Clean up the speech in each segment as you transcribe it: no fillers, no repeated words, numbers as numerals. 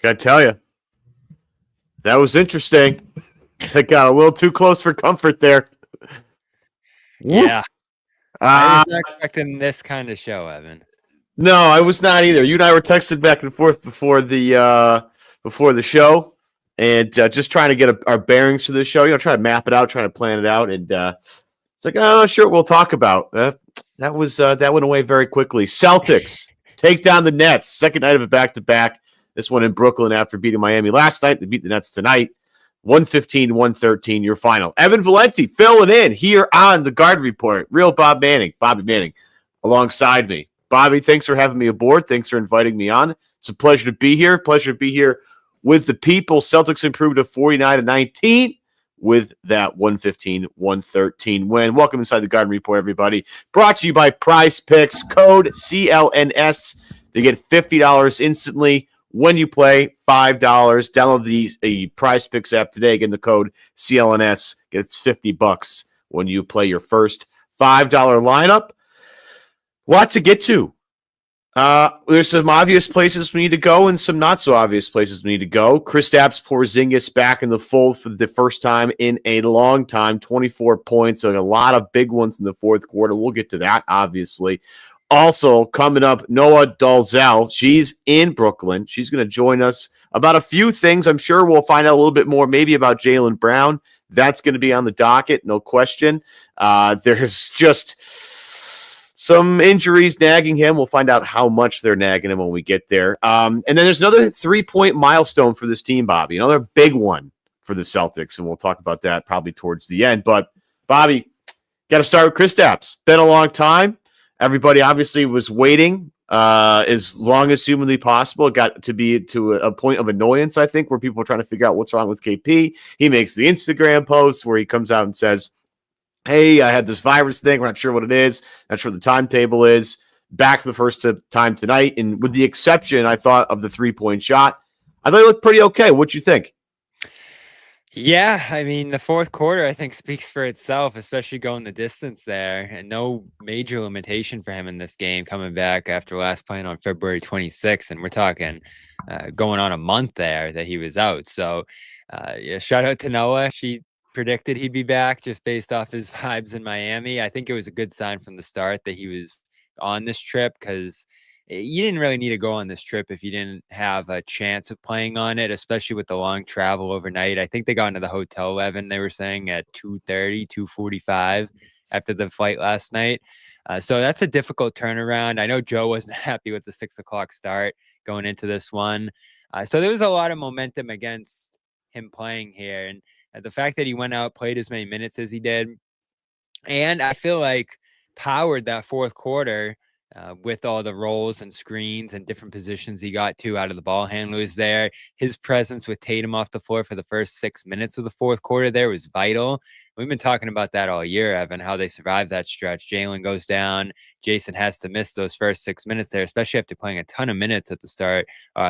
Gotta tell you, that was interesting. That got a little too close for comfort there. Yeah. I was not expecting this kind of show, Evan. No, I was not either. You and I were texting back and forth before the show, and just trying to get our bearings for the show. Try to map it out, trying to plan it out, and it's like, oh, sure, we'll talk about that. That went away very quickly. Celtics take down the Nets. Second night of a back-to-back. This one in Brooklyn after beating Miami last night. They beat the Nets tonight. 115-113, your final. Evan Valenti filling in here on the Garden Report. Real Bobby Manning, alongside me. Bobby, thanks for having me aboard. Thanks for inviting me on. It's a pleasure to be here. Pleasure to be here with the people. Celtics improved to 49-19 with that 115-113 win. Welcome inside the Garden Report, everybody. Brought to you by Prize Picks. Code CLNS. They get $50 instantly when you play. $5. Download the Prize Picks app today. Again, the code CLNS gets $50 when you play your first $5 lineup. Lots to get to. There's some obvious places we need to go and some not so obvious places we need to go. Kristaps Porzingis back in the fold for the first time in a long time. 24 points, so a lot of big ones in the fourth quarter. We'll get to that, obviously. Also, coming up, Noa Dalzell. She's in Brooklyn. She's going to join us about a few things. I'm sure we'll find out a little bit more, maybe about Jaylen Brown. That's going to be on the docket, no question. There's just some injuries nagging him. We'll find out how much they're nagging him when we get there. And then there's another 3-point milestone for this team, Bobby. Another big one for the Celtics, and we'll talk about that probably towards the end. But, Bobby, got to start with Kristaps. Been a long time. Everybody obviously was waiting as long as humanly possible. It got to be to a point of annoyance, I think, where people were trying to figure out what's wrong with KP. He makes the Instagram post where he comes out and says, hey, I had this virus thing. We're not sure what it is. Not sure what the timetable is. Back for the first time tonight. And with the exception, I thought, of the 3-point shot, I thought it looked pretty okay. What'd you think? Yeah, I mean, the fourth quarter, I think, speaks for itself, especially going the distance there. And no major limitation for him in this game coming back after last playing on February 26th. And we're talking going on a month there that he was out. So, yeah, shout out to Noah. She predicted he'd be back just based off his vibes in Miami. I think it was a good sign from the start that he was on this trip, because you didn't really need to go on this trip if you didn't have a chance of playing on it, especially with the long travel overnight. I think they got into the hotel, Evan, they were saying at 2:30, 2:45 after the flight last night. So that's a difficult turnaround. I know Joe wasn't happy with the 6 o'clock start going into this one. So there was a lot of momentum against him playing here. And the fact that he went out, played as many minutes as he did, and I feel like powered that fourth quarter with all the rolls and screens and different positions he got to out of the ball handlers there. His presence with Tatum off the floor for the first 6 minutes of the fourth quarter there was vital. We've been talking about that all year, Evan, how they survived that stretch. Jaylen goes down. Jason has to miss those first 6 minutes there, especially after playing a ton of minutes at the start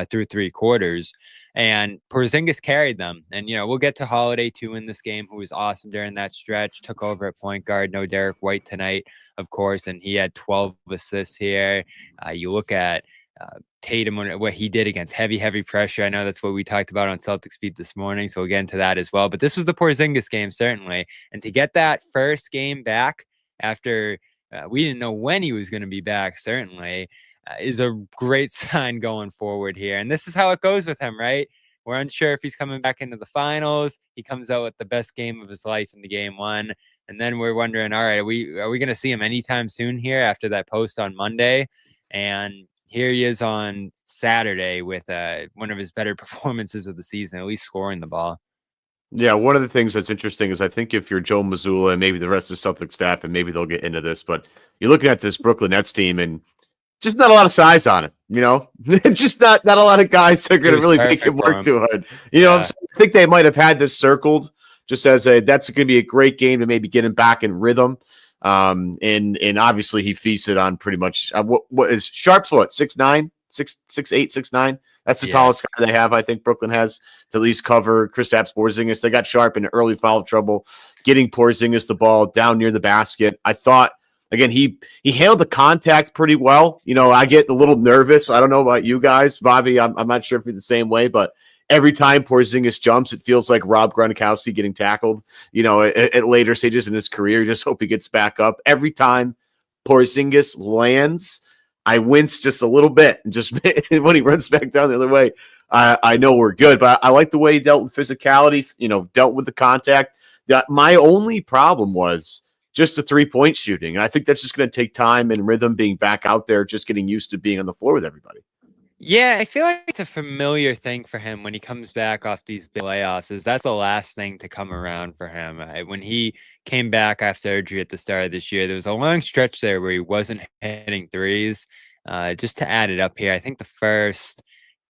through 3 quarters. And Porzingis carried them. And, we'll get to Holiday, too, in this game, who was awesome during that stretch. Took over at point guard. No Derek White tonight, of course, and he had 12 assists here. You look at Tatum, what he did against heavy pressure. I know that's what we talked about on Celtics Beat this morning, so we'll get into that as well. But this was the Porzingis game, certainly. And to get that first game back after we didn't know when he was going to be back, certainly, is a great sign going forward here. And this is how it goes with him, right? We're unsure if he's coming back into the finals. He comes out with the best game of his life in the game one. And then we're wondering, all right, are we going to see him anytime soon here after that post on Monday? And here he is on Saturday with one of his better performances of the season, at least scoring the ball. Yeah, one of the things that's interesting is I think if you're Joe Mazzulla and maybe the rest of the Celtics staff, and maybe they'll get into this, but you're looking at this Brooklyn Nets team and just not a lot of size on it, just not a lot of guys that are going to really make him work too hard. I think they might have had this circled just as that's going to be a great game to maybe get him back in rhythm. And obviously he feasted on pretty much what is Sharp's 6'9", 6'8", 6'9". That's the tallest guy they have. I think Brooklyn has to at least cover Kristaps Porzingis. They got Sharp in early foul trouble, getting Porzingis the ball down near the basket. I thought Again, he handled the contact pretty well. I get a little nervous. I don't know about you guys, Bobby. I'm not sure if you're the same way, but every time Porzingis jumps, it feels like Rob Gronkowski getting tackled. At later stages in his career, just hope he gets back up. Every time Porzingis lands, I wince just a little bit, and just when he runs back down the other way, I know we're good. But I like the way he dealt with physicality. Dealt with the contact. My only problem was just the 3-point shooting, and I think that's just going to take time and rhythm being back out there, just getting used to being on the floor with everybody. Yeah, I feel like it's a familiar thing for him when he comes back off these big layoffs. That's the last thing to come around for him. When he came back after surgery at the start of this year, there was a long stretch there where he wasn't hitting threes. Just to add it up here, I think the first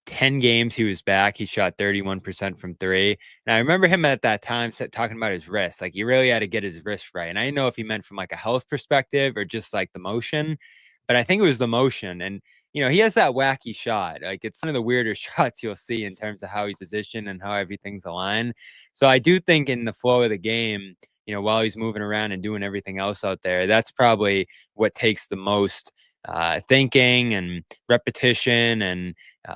10 games he was back, he shot 31% from three. And I remember him at that time talking about his wrist. Like, he really had to get his wrist right. And I didn't know if he meant from like a health perspective or just like the motion, but I think it was the motion. And he has that wacky shot. Like, it's one of the weirder shots you'll see in terms of how he's positioned and how everything's aligned. So I do think in the flow of the game, while he's moving around and doing everything else out there, that's probably what takes the most thinking and repetition and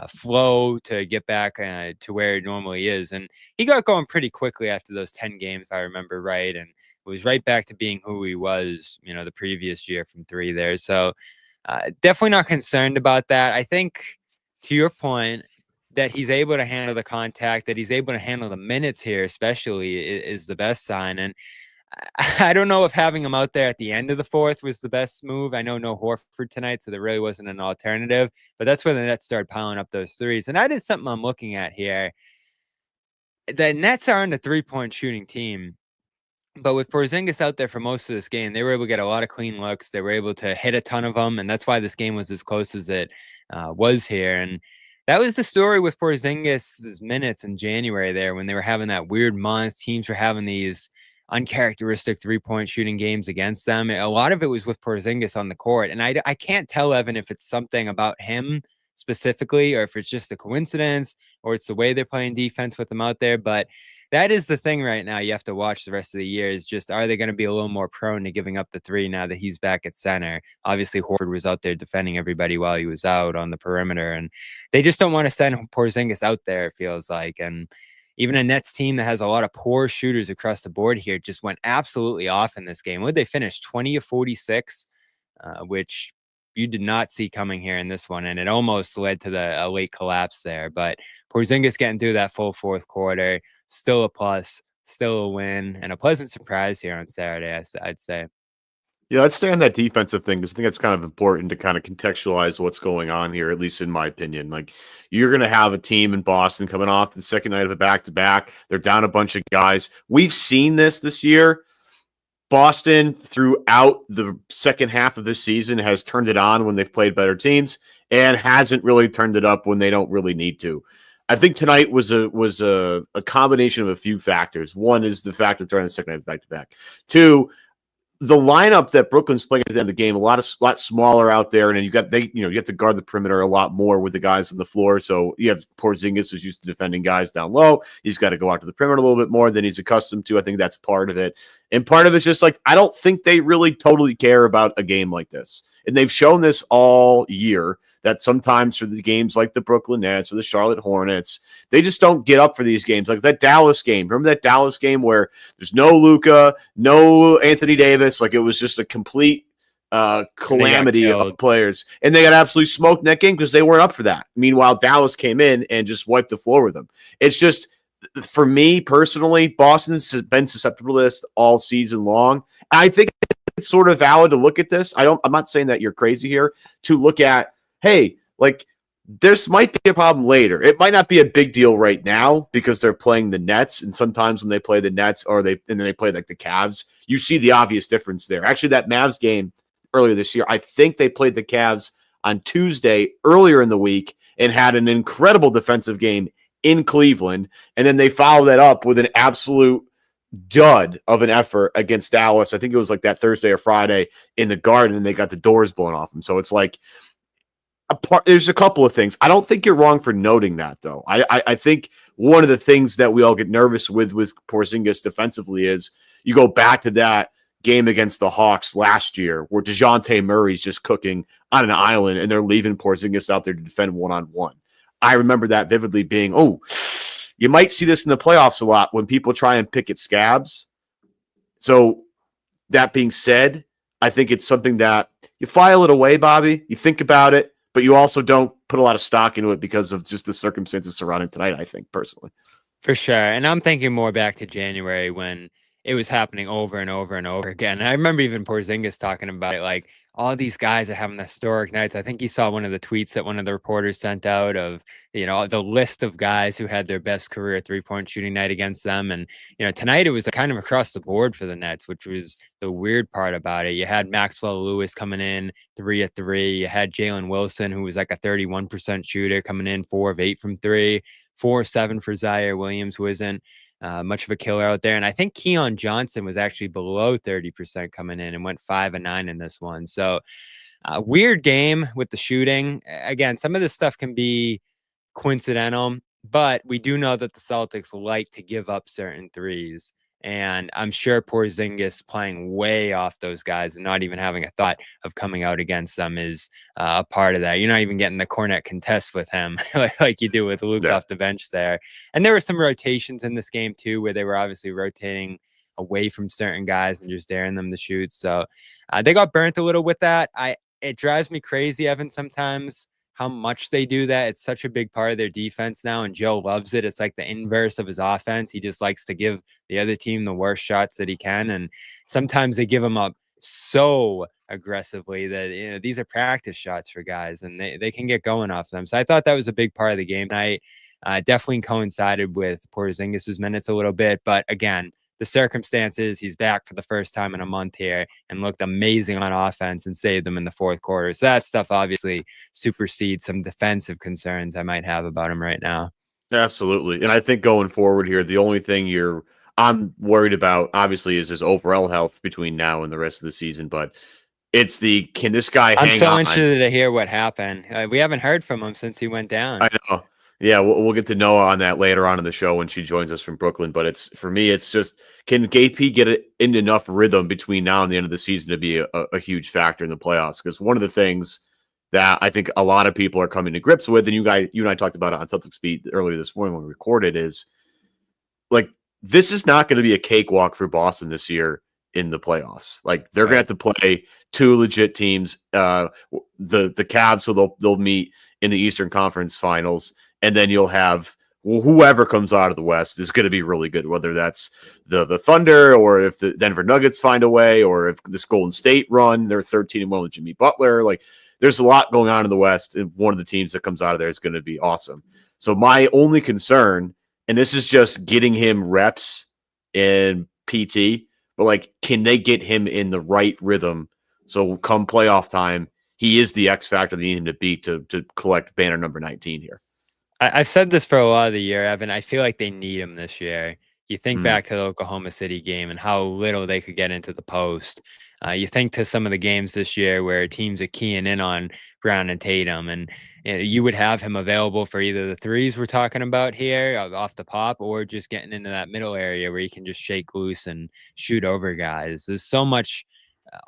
flow to get back to where it normally is. And he got going pretty quickly after those 10 games, if I remember right. And was right back to being who he was, the previous year from three there. So definitely not concerned about that. I think, to your point, that he's able to handle the contact, that he's able to handle the minutes here, especially, is the best sign. And I don't know if having him out there at the end of the fourth was the best move. I know no Horford tonight, so there really wasn't an alternative. But that's where the Nets started piling up those threes. And that is something I'm looking at here. The Nets aren't a three-point shooting team. But with Porzingis out there for most of this game, they were able to get a lot of clean looks. They were able to hit a ton of them, and that's why this game was as close as it was here. And that was the story with Porzingis' minutes in January there when they were having that weird month. Teams were having these uncharacteristic three-point shooting games against them. A lot of it was with Porzingis on the court. And I can't tell, Evan, if it's something about him specifically or if it's just a coincidence or it's the way they're playing defense with him out there. But that is the thing right now you have to watch the rest of the year is just, are they going to be a little more prone to giving up the three now that he's back at center? Obviously, Horford was out there defending everybody while he was out on the perimeter, and they just don't want to send Porzingis out there, it feels like. And even a Nets team that has a lot of poor shooters across the board here just went absolutely off in this game. Would they finish 20 of 46, which you did not see coming here in this one, and it almost led to a late collapse there. But Porzingis getting through that full fourth quarter, still a plus, still a win, and a pleasant surprise here on Saturday, I'd say. Yeah, let's stay on that defensive thing because I think it's kind of important to kind of contextualize what's going on here, at least in my opinion. Like, you're going to have a team in Boston coming off the second night of a back-to-back. They're down a bunch of guys. We've seen this year. Boston, throughout the second half of this season, has turned it on when they've played better teams and hasn't really turned it up when they don't really need to. I think tonight was a combination of a few factors. One is the fact that they're on the second night back-to-back. Two, the lineup that Brooklyn's playing at the end of the game, a lot smaller out there, and then you have to guard the perimeter a lot more with the guys on the floor. So you have Porzingis, who's used to defending guys down low. He's got to go out to the perimeter a little bit more than he's accustomed to. I think that's part of it. And part of it's just like, I don't think they really totally care about a game like this. And they've shown this all year that sometimes for the games like the Brooklyn Nets or the Charlotte Hornets, they just don't get up for these games. Like that Dallas game. Remember that Dallas game where there's no Luka, no Anthony Davis? Like, it was just a complete calamity of players. And they got absolutely smoked in that game because they weren't up for that. Meanwhile, Dallas came in and just wiped the floor with them. It's just, for me personally, Boston's been susceptible to this all season long. I think it's sort of valid to look at this. I'm not saying that you're crazy here, to look at, hey, like, this might be a problem later. It might not be a big deal right now because they're playing the Nets, and sometimes when they play the Nets and then they play like the Cavs, you see the obvious difference there. Actually, that Mavs game earlier this year, I think they played the Cavs on Tuesday earlier in the week and had an incredible defensive game in Cleveland, and then they followed that up with an absolute dud of an effort against Dallas. I think it was like that Thursday or Friday in the Garden, and they got the doors blown off them. So it's like, there's a couple of things. I don't think you're wrong for noting that, though. I think one of the things that we all get nervous with Porzingis defensively is you go back to that game against the Hawks last year where DeJounte Murray's just cooking on an island and they're leaving Porzingis out there to defend one-on-one. I remember that vividly being, you might see this in the playoffs a lot when people try and pick at scabs. So that being said, I think it's something that you file it away, Bobby. You think about it, but you also don't put a lot of stock into it because of just the circumstances surrounding tonight, I think, personally. For sure. And I'm thinking more back to January when it was happening over and over and over again. And I remember even Porzingis talking about it, like all these guys are having historic nights. I think he saw one of the tweets that one of the reporters sent out of, the list of guys who had their best career 3-point shooting night against them. And, tonight it was kind of across the board for the Nets, which was the weird part about it. You had Maxwell Lewis coming in 3 of 3. You had Jalen Wilson, who was like a 31% shooter, coming in 4 of 8 from 3. 4-7 for Zaire Williams, who isn't much of a killer out there. And I think Keon Johnson was actually below 30% coming in and went 5 of 9 in this one. So weird game with the shooting. Again, some of this stuff can be coincidental, but we do know that the Celtics like to give up certain threes. And I'm sure Porzingis playing way off those guys and not even having a thought of coming out against them is a part of that. You're not even getting the cornet contest with him like you do with Luke off the bench there. And there were some rotations in this game too, where they were obviously rotating away from certain guys and just daring them to shoot. So they got burnt a little with that. It drives me crazy, Evan, sometimes how much they do that. It's such a big part of their defense now, and Joe loves it. It's like the inverse of his offense. He just likes to give the other team the worst shots that he can, and sometimes they give them up so aggressively that these are practice shots for guys, and they can get going off them. So I thought that was a big part of the game tonight. Definitely coincided with Porzingis's minutes a little bit, but again, the circumstances, he's back for the first time in a month here and looked amazing on offense and saved them in the fourth quarter. So that stuff obviously supersedes some defensive concerns I might have about him right now. Absolutely. And I think going forward here, the only thing I'm worried about obviously is his overall health between now and the rest of the season, but it's can this guy hang on? I'm so interested to hear what happened. We haven't heard from him since he went down. I know. Yeah, we'll get to Noah on that later on in the show when she joins us from Brooklyn. But for me, it's just, can KP get it in enough rhythm between now and the end of the season to be a huge factor in the playoffs? Because one of the things that I think a lot of people are coming to grips with, and you and I talked about it on Celtics Beat earlier this morning when we recorded, is like, this is not going to be a cakewalk for Boston this year in the playoffs. Like, they're going to have to play two legit teams, the Cavs, so they'll meet in the Eastern Conference Finals. And then you'll have whoever comes out of the West is going to be really good, whether that's the Thunder or if the Denver Nuggets find a way, or if this Golden State run, they're 13-1 with Jimmy Butler. Like, there's a lot going on in the West, and one of the teams that comes out of there is going to be awesome. So my only concern, and this is just getting him reps in PT, but like, can they get him in the right rhythm? So come playoff time, he is the X factor they need him to be to collect banner number 19 here. I've said this for a lot of the year, Evan. I feel like they need him this year. You think back to the Oklahoma City game and how little they could get into the post. You think to some of the games this year where teams are keying in on Brown and Tatum, and you would have him available for either the threes we're talking about here off the pop, or just getting into that middle area where he can just shake loose and shoot over guys. There's so much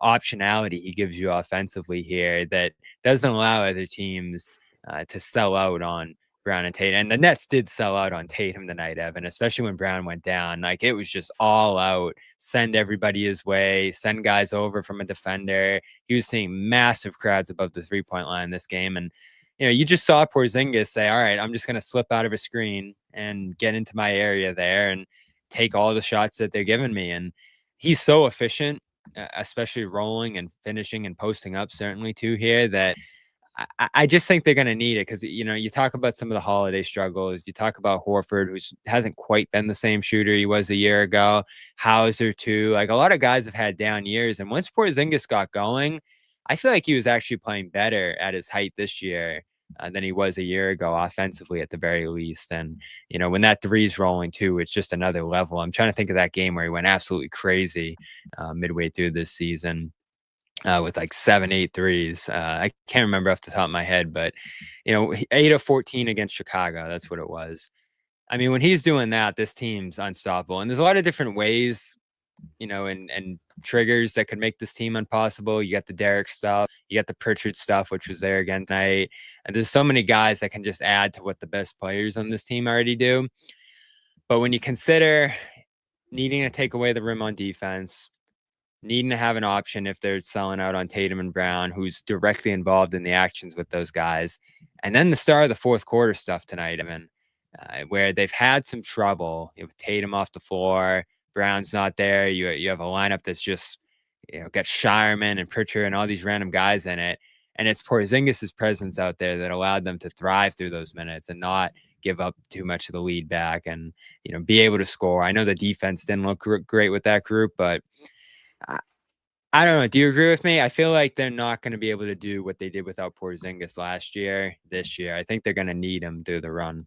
optionality he gives you offensively here that doesn't allow other teams to sell out on Brown and Tatum. And the Nets did sell out on Tatum tonight, Evan, especially when Brown went down. Like, it was just all out, send everybody his way, send guys over from a defender. He was seeing massive crowds above the 3-point line this game. And, you just saw Porzingis say, all right, I'm just going to slip out of a screen and get into my area there and take all the shots that they're giving me. And he's so efficient, especially rolling and finishing and posting up certainly too here, that I just think they're going to need it because, you talk about some of the Holiday struggles. You talk about Horford, who hasn't quite been the same shooter he was a year ago. Hauser, too. Like, a lot of guys have had down years. And once Porzingis got going, I feel like he was actually playing better at his height this year than he was a year ago, offensively at the very least. And, when that three's rolling, too, it's just another level. I'm trying to think of that game where he went absolutely crazy midway through this season. With like 7-8 threes. I can't remember off the top of my head, but 8 of 14 against Chicago. That's what it was. I mean, when he's doing that, this team's unstoppable. And there's a lot of different ways and triggers that could make this team impossible. You got the Derek stuff, you got the Pritchard stuff, which was there again tonight. And there's so many guys that can just add to what the best players on this team already do. But when you consider needing to take away the rim on defense, needing to have an option if they're selling out on Tatum and Brown, who's directly involved in the actions with those guys. And then the start of the fourth quarter stuff tonight, where they've had some trouble with Tatum off the floor, Brown's not there. You have a lineup that's just, got Shireman and Pritchard and all these random guys in it. And it's Porzingis' presence out there that allowed them to thrive through those minutes and not give up too much of the lead back and, be able to score. I know the defense didn't look great with that group, but I don't know. Do you agree with me? I feel like they're not going to be able to do what they did without Porzingis last year, this year. I think they're going to need him through the run.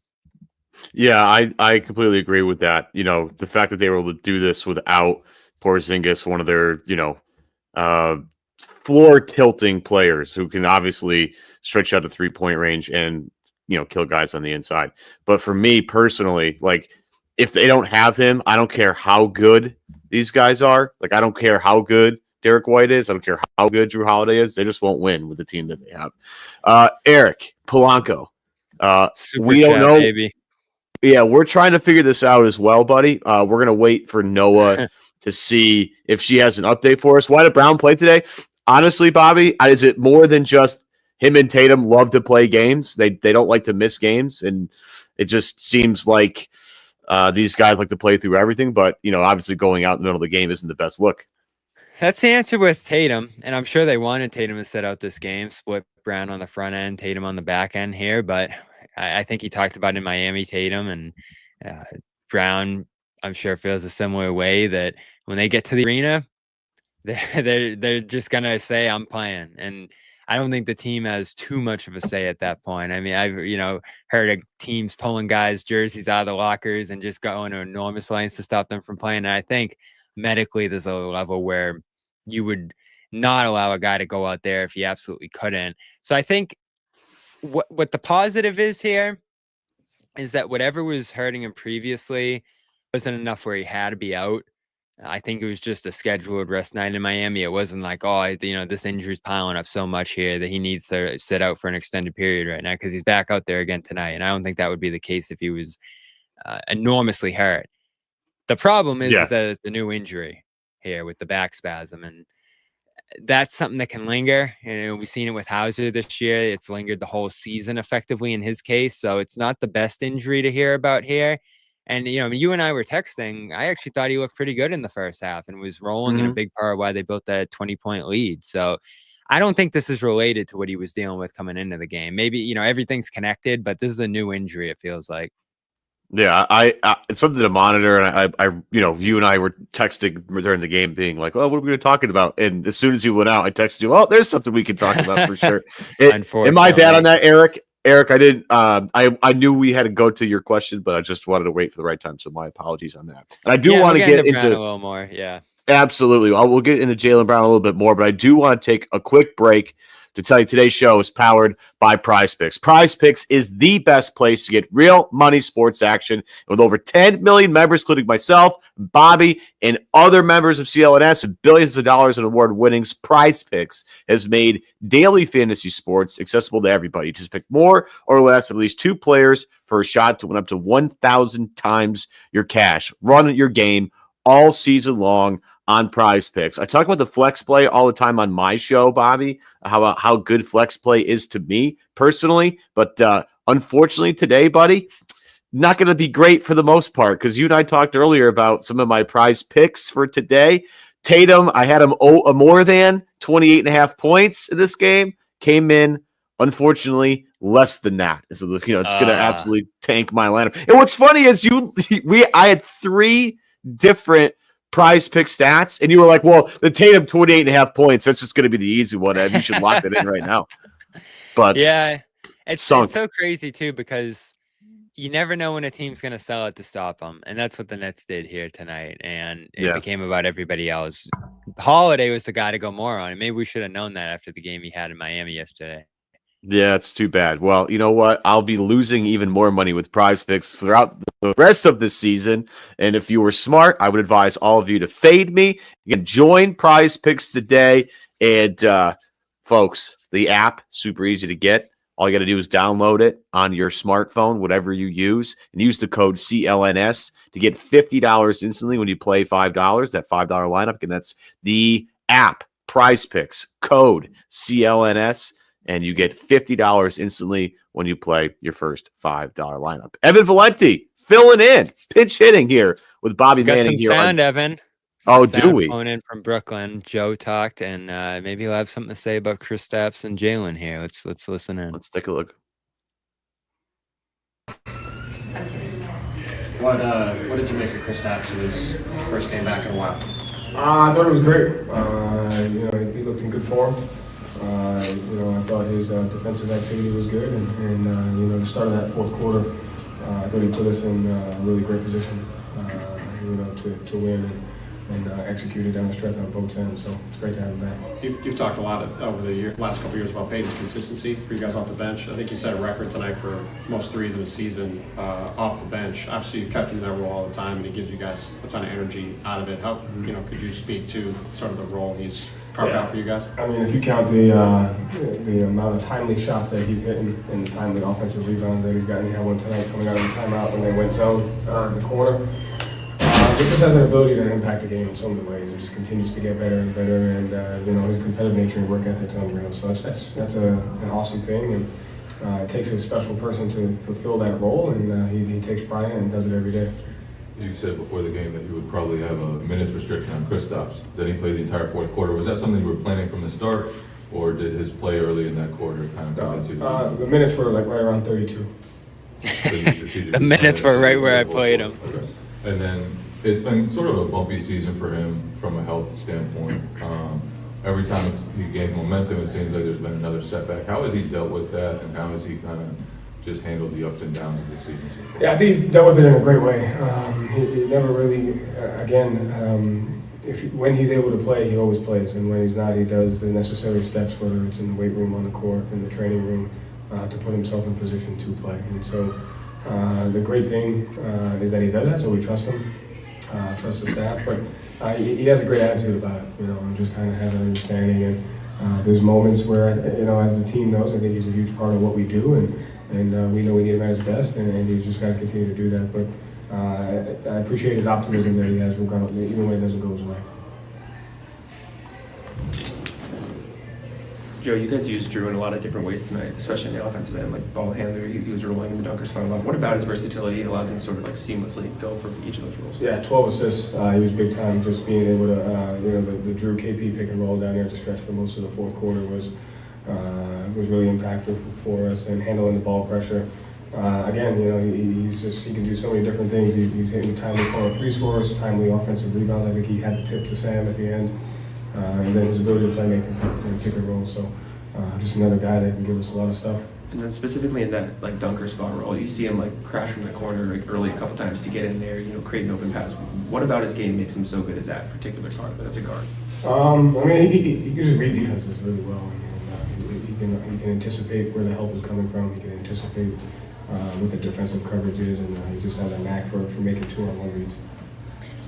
Yeah, I completely agree with that. The fact that they were able to do this without Porzingis, one of their, floor tilting players who can obviously stretch out the 3-point range and, kill guys on the inside. But for me personally, like, if they don't have him, I don't care how good these guys are. Like, I don't care how good Derek White is. I don't care how good Jrue Holiday is. They just won't win with the team that they have. Eric Polanco. We don't know. Baby. Yeah, we're trying to figure this out as well, buddy. We're going to wait for Noah to see if she has an update for us. Why did Brown play today? Honestly, Bobby, is it more than just him and Tatum love to play games? They don't like to miss games, and it just seems like these guys like to play through everything. But, obviously going out in the middle of the game isn't the best look. That's the answer with Tatum, and I'm sure they wanted Tatum to set out this game, split Brown on the front end, Tatum on the back end here, but I think he talked about in Miami, Tatum, and Brown, I'm sure, feels a similar way that when they get to the arena, they're just going to say, I'm playing. And I don't think the team has too much of a say at that point. I mean, I've, heard of teams pulling guys' jerseys out of the lockers and just going to enormous lengths to stop them from playing. And I think medically there's a level where you would not allow a guy to go out there if he absolutely couldn't. So I think what the positive is here is that whatever was hurting him previously wasn't enough where he had to be out. I think it was just a scheduled rest night in Miami. It wasn't like, this injury's piling up so much here that he needs to sit out for an extended period right now, because he's back out there again tonight. And I don't think that would be the case if he was enormously hurt. The problem is that it's a new injury here with the back spasm, and that's something that can linger. We've seen it with Hauser this year. It's lingered the whole season effectively in his case. So it's not the best injury to hear about here. And, you and I were texting. I actually thought he looked pretty good in the first half and was rolling in a big part of why they built that 20-point lead. So I don't think this is related to what he was dealing with coming into the game. Maybe, everything's connected, but this is a new injury, it feels like. Yeah, I it's something to monitor, and I you and I were texting during the game, being like, "Oh, what are we going to talk about?" And as soon as you went out, I texted you, "Oh, there's something we can talk about for sure." Am I bad on that, Eric? Eric, I didn't. I knew we had to go to your question, but I just wanted to wait for the right time, so my apologies on that. And I do want to get into a little more. Yeah, absolutely. We'll get into Jaylen Brown a little bit more, but I do want to take a quick break to tell you today's show is powered by Prize Picks. Prize Picks is the best place to get real money sports action. With over 10 million members, including myself, Bobby, and other members of CLNS, and billions of dollars in award winnings, Prize Picks has made daily fantasy sports accessible to everybody. Just pick more or less of at least 2 players for a shot to win up to 1,000 times your cash. Run your game all season long on Prize Picks. I talk about the flex play all the time on my show, Bobby, how good flex play is to me personally. But unfortunately today, buddy, not going to be great for the most part, because you and I talked earlier about some of my Prize Picks for today. Tatum, I had him more than 28.5 points in this game. Came in, unfortunately, less than that. So, it's going to absolutely tank my lineup. And what's funny is I had 3 different Prize Pick stats, and you were like, well, the Tatum 28.5 points, that's just going to be the easy one, and you should lock that in right now. But yeah, it's so crazy too, because you never know when a team's going to sell it to stop them, and that's what the Nets did here tonight, and it became about everybody else. Holiday was the guy to go more on, and maybe we should have known that after the game he had in Miami yesterday. Yeah, it's too bad. Well, you know what? I'll be losing even more money with Prize Picks throughout the rest of this season. And if you were smart, I would advise all of you to fade me. You can join Prize Picks today. And folks, the app, super easy to get. All you got to do is download it on your smartphone, whatever you use, and use the code CLNS to get $50 instantly when you play $5, that $5 lineup. And that's the app, Prize Picks, code CLNS. And you get $50 instantly when you play your first $5 lineup. Evan Valenti filling in, pinch hitting here with Bobby Got Manning some here. sound, Evan. Oh, Some do sound we? Phone in from Brooklyn. Joe talked, and maybe he'll have something to say about Kristaps and Jalen here. Let's listen in. Let's take a look. What did you make of Kristaps in his first game back in a while? I thought it was great. He looked in good form. I thought his defensive activity was good, and the start of that fourth quarter, I thought he put us in a really great position, to win and execute it down the stretch on both ends. So it's great to have him back. You've talked a lot over the last couple of years about Payton's consistency for you guys off the bench. I think you set a record tonight for most threes in a season off the bench. Obviously, you kept him in that role all the time, and he gives you guys a ton of energy out of it. How could you speak to sort of the role he's carved out for you guys? I mean, if you count the amount of timely shots that he's hitting and the timely offensive rebounds that he's gotten, he had one tonight coming out of the timeout when they went zone in the corner. He just has an ability to impact the game in so many ways. He just continues to get better and better, and his competitive nature and work ethic's unreal. So that's an awesome thing, and it takes a special person to fulfill that role, and he takes pride in it and does it every day. You said before the game that you would probably have a minutes restriction on Kristaps. Then he played the entire fourth quarter. Was that something you were planning from the start, or did his play early in that quarter kind of convince you? The minutes were like right around 32. The minutes were right where I played him. Okay. And then it's been sort of a bumpy season for him from a health standpoint. Every time he gains momentum, it seems like there's been another setback. How has he dealt with that, and how has he kind of just handled the ups and downs of the season? Yeah, I think he's dealt with it in a great way. He never really, when he's able to play, he always plays, and when he's not, he does the necessary steps, whether it's in the weight room, on the court, in the training room, to put himself in position to play. And so the great thing is that he does that, so we trust him. Trust the staff, but he has a great attitude about it, and just kind of have an understanding. And there's moments where, as the team knows, I think he's a huge part of what we do, and we know we need him at his best, and he's just got to continue to do that. But I appreciate his optimism that he has, regardless, even when it doesn't go his way. Joe, you guys used Jrue in a lot of different ways tonight, especially in the offensive end, like ball handler. He was rolling in the dunker spot a lot. What about his versatility? It allows him to sort of like seamlessly go for each of those roles. Yeah, 12 assists. He was big time. Just being able to, the Jrue KP pick and roll down there at the stretch for most of the fourth quarter was really impactful for us, and handling the ball pressure. Again, he can do so many different things. He's hitting timely corner threes for us, timely offensive rebounds. I think he had the tip to Sam at the end. And then his ability to play make and pick and roll. So just another guy that can give us a lot of stuff. And then specifically in that like dunker spot role, you see him like crash from the corner like, early a couple times to get in there, create an open pass. What about his game makes him so good at that particular part? But as a guard. He can just read defenses really well. He can anticipate where the help is coming from. He can anticipate what the defensive coverage is, and he just has a knack for making 2-on-1 reads.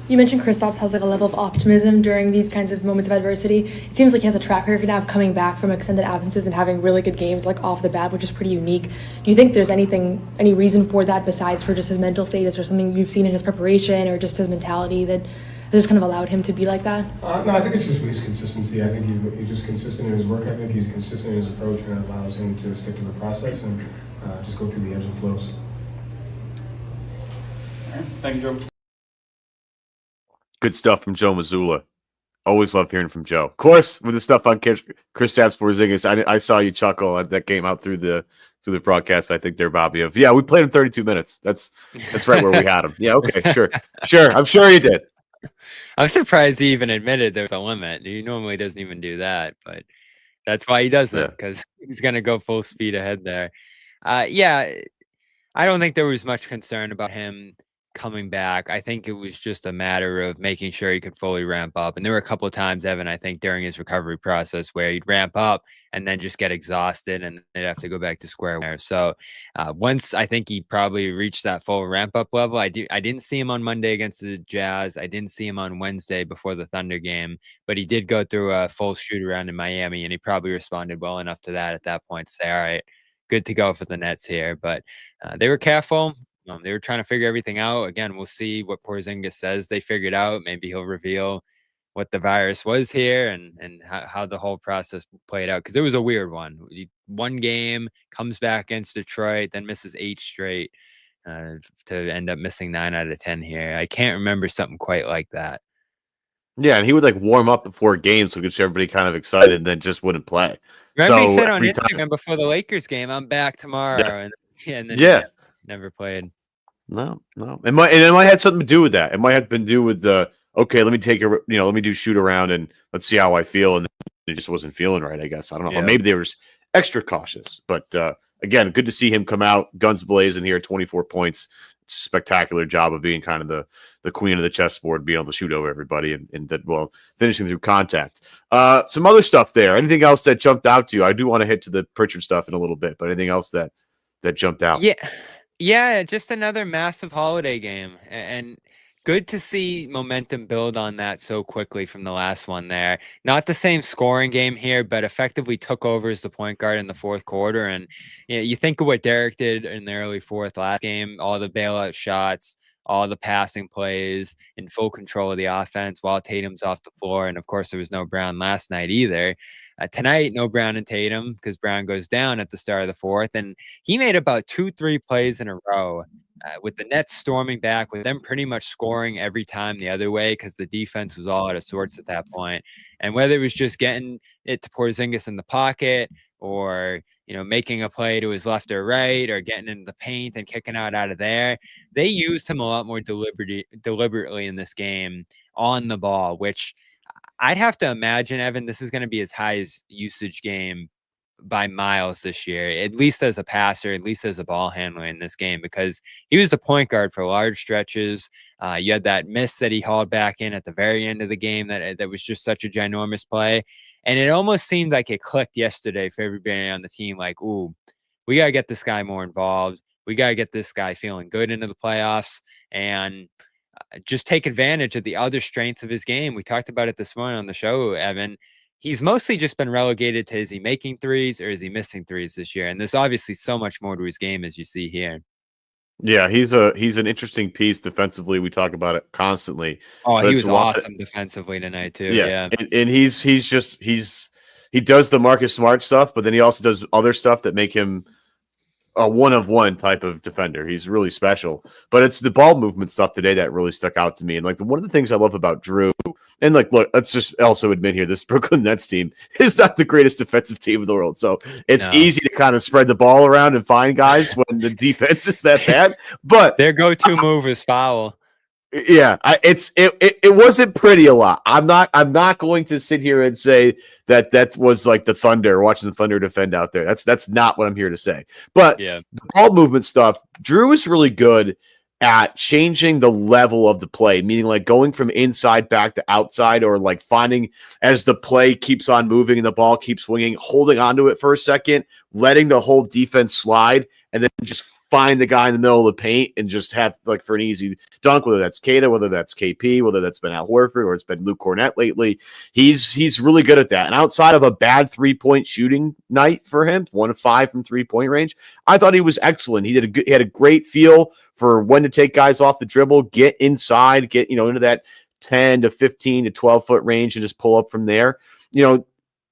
You mentioned Kristaps has like a level of optimism during these kinds of moments of adversity. It seems like he has a track record now of coming back from extended absences and having really good games like off the bat, which is pretty unique. Do you think there's any reason for that besides for just his mental status or something you've seen in his preparation or just his mentality that has just kind of allowed him to be like that? No, I think it's just his consistency. I think he's just consistent in his work ethic. He's consistent in his approach, and it allows him to stick to the process and just go through the ebbs and flows. All right. Thank you, Joe. Good stuff from Joe Mazzulla. Always love hearing from Joe. Of course, with the stuff on Kristaps Porzingis, I saw you chuckle at that game out through the broadcast. I think there, Bobby. Yeah, we played him 32 minutes. That's right where we had him. Yeah, okay, sure. I'm sure you did. I'm surprised he even admitted there's a limit. He normally doesn't even do that, but that's why he does it, because he's going to go full speed ahead there. I don't think there was much concern about him coming back. I think it was just a matter of making sure he could fully ramp up. And there were a couple of times, Evan, I think during his recovery process where he'd ramp up and then just get exhausted and they'd have to go back to square one. So once I think he probably reached that full ramp up level, I didn't see him on Monday against the Jazz. I didn't see him on Wednesday before the Thunder game, but he did go through a full shoot around in Miami, and he probably responded well enough to that at that point to say, all right, good to go for the Nets here. But they were careful. They were trying to figure everything out. Again, we'll see what Porzingis says they figured out. Maybe he'll reveal what the virus was here and how the whole process played out. Because it was a weird one. One game, comes back against Detroit, then misses 8 straight to end up missing 9 out of 10 here. I can't remember something quite like that. Yeah, and he would like warm up before games so get everybody kind of excited and then just wouldn't play. Remember he So said on every Instagram time- before the Lakers game, I'm back tomorrow. And then Yeah. never played. No. It might have something to do with that. It might have been to do with the okay, let me do shoot around and let's see how I feel. And it just wasn't feeling right, I guess. I don't know. Yeah. Or maybe they were just extra cautious. But again, good to see him come out, guns blazing here, 24 points. Spectacular job of being kind of the queen of the chessboard, being able to shoot over everybody and that finishing through contact. Some other stuff there. Anything else that jumped out to you? I do want to hit to the Pritchard stuff in a little bit, but anything else that jumped out? Yeah, just another massive Holiday game, and good to see momentum build on that so quickly from the last one there. Not the same scoring game here, but effectively took over as the point guard in the fourth quarter. And you think of what Derek did in the early fourth last game, all the bailout shots, all the passing plays, in full control of the offense while Tatum's off the floor. And of course, there was no Brown last night either. Tonight, no Brown and Tatum because Brown goes down at the start of the fourth. And he made about 2-3 plays in a row with the Nets storming back, with them pretty much scoring every time the other way because the defense was all out of sorts at that point. And whether it was just getting it to Porzingis in the pocket or making a play to his left or right or getting into the paint and kicking out of there, they used him a lot more deliberately in this game on the ball, which I'd have to imagine, Evan, this is going to be his highest usage game by miles this year, at least as a passer, at least as a ball handler in this game, because he was the point guard for large stretches. You had that miss that he hauled back in at the very end of the game that was just such a ginormous play. And it almost seemed like it clicked yesterday for everybody on the team, like, ooh, we got to get this guy more involved. We got to get this guy feeling good into the playoffs and just take advantage of the other strengths of his game. We talked about it this morning on the show, Evan. He's mostly just been relegated to, is he making threes or is he missing threes this year? And there's obviously so much more to his game, as you see here. Yeah, he's an interesting piece defensively. We talk about it constantly. Oh, but he it's was a lot awesome defensively tonight too. Yeah. And he does the Marcus Smart stuff, but then he also does other stuff that make him a one-of-one type of defender. He's really special. But it's the ball movement stuff today that really stuck out to me. And one of the things I love about Jrue, and look, let's just also admit here, this Brooklyn Nets team is not the greatest defensive team in the world. So it's easy to kind of spread the ball around and find guys when the defense is that bad. But their go-to move is foul. Yeah, it wasn't pretty a lot. I'm not going to sit here and say that was like the Thunder, watching the Thunder defend out there. That's not what I'm here to say. But yeah, the ball movement stuff, Jrue is really good at changing the level of the play, meaning like going from inside back to outside, or like finding as the play keeps on moving and the ball keeps swinging, holding onto it for a second, letting the whole defense slide, and then just find the guy in the middle of the paint and just have like for an easy dunk, whether that's Kata, whether that's KP, whether that's been Al Horford or it's been Luke Cornett lately. He's really good at that. And outside of a bad 3-point shooting night for him, 1 of 5 from 3-point range, I thought he was excellent. He had a great feel for when to take guys off the dribble, get inside, get into that 10 to 15 to 12 foot range and just pull up from there.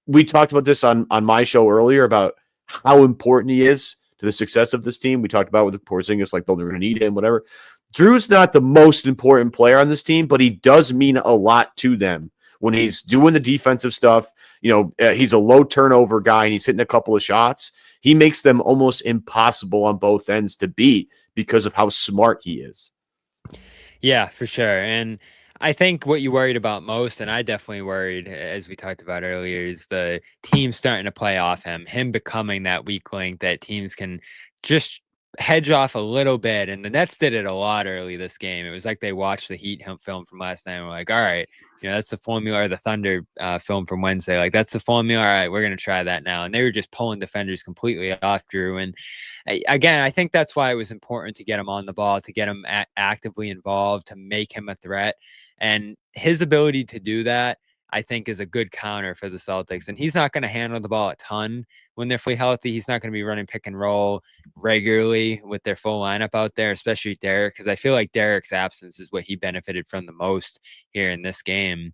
We talked about this on my show earlier about how important he is to the success of this team. We talked about with Porzingis, like they're going to need him, whatever. Jrue's not the most important player on this team, but he does mean a lot to them when he's doing the defensive stuff. He's a low turnover guy and he's hitting a couple of shots. He makes them almost impossible on both ends to beat because of how smart he is. Yeah, for sure. And I think what you worried about most, and I definitely worried, as we talked about earlier, is the team starting to play off him becoming that weak link that teams can just hedge off a little bit, and the Nets did it a lot early this game. It was like they watched the Heat film from last night and were like, all right, that's the formula, or the Thunder film from Wednesday. Like, that's the formula. All right, we're going to try that now. And they were just pulling defenders completely off Jrue. And again, I think that's why it was important to get him on the ball, to get him actively involved, to make him a threat. And his ability to do that, I think, is a good counter for the Celtics. And he's not going to handle the ball a ton when they're fully healthy. He's not going to be running pick and roll regularly with their full lineup out there, especially Derek, because I feel like Derek's absence is what he benefited from the most here in this game.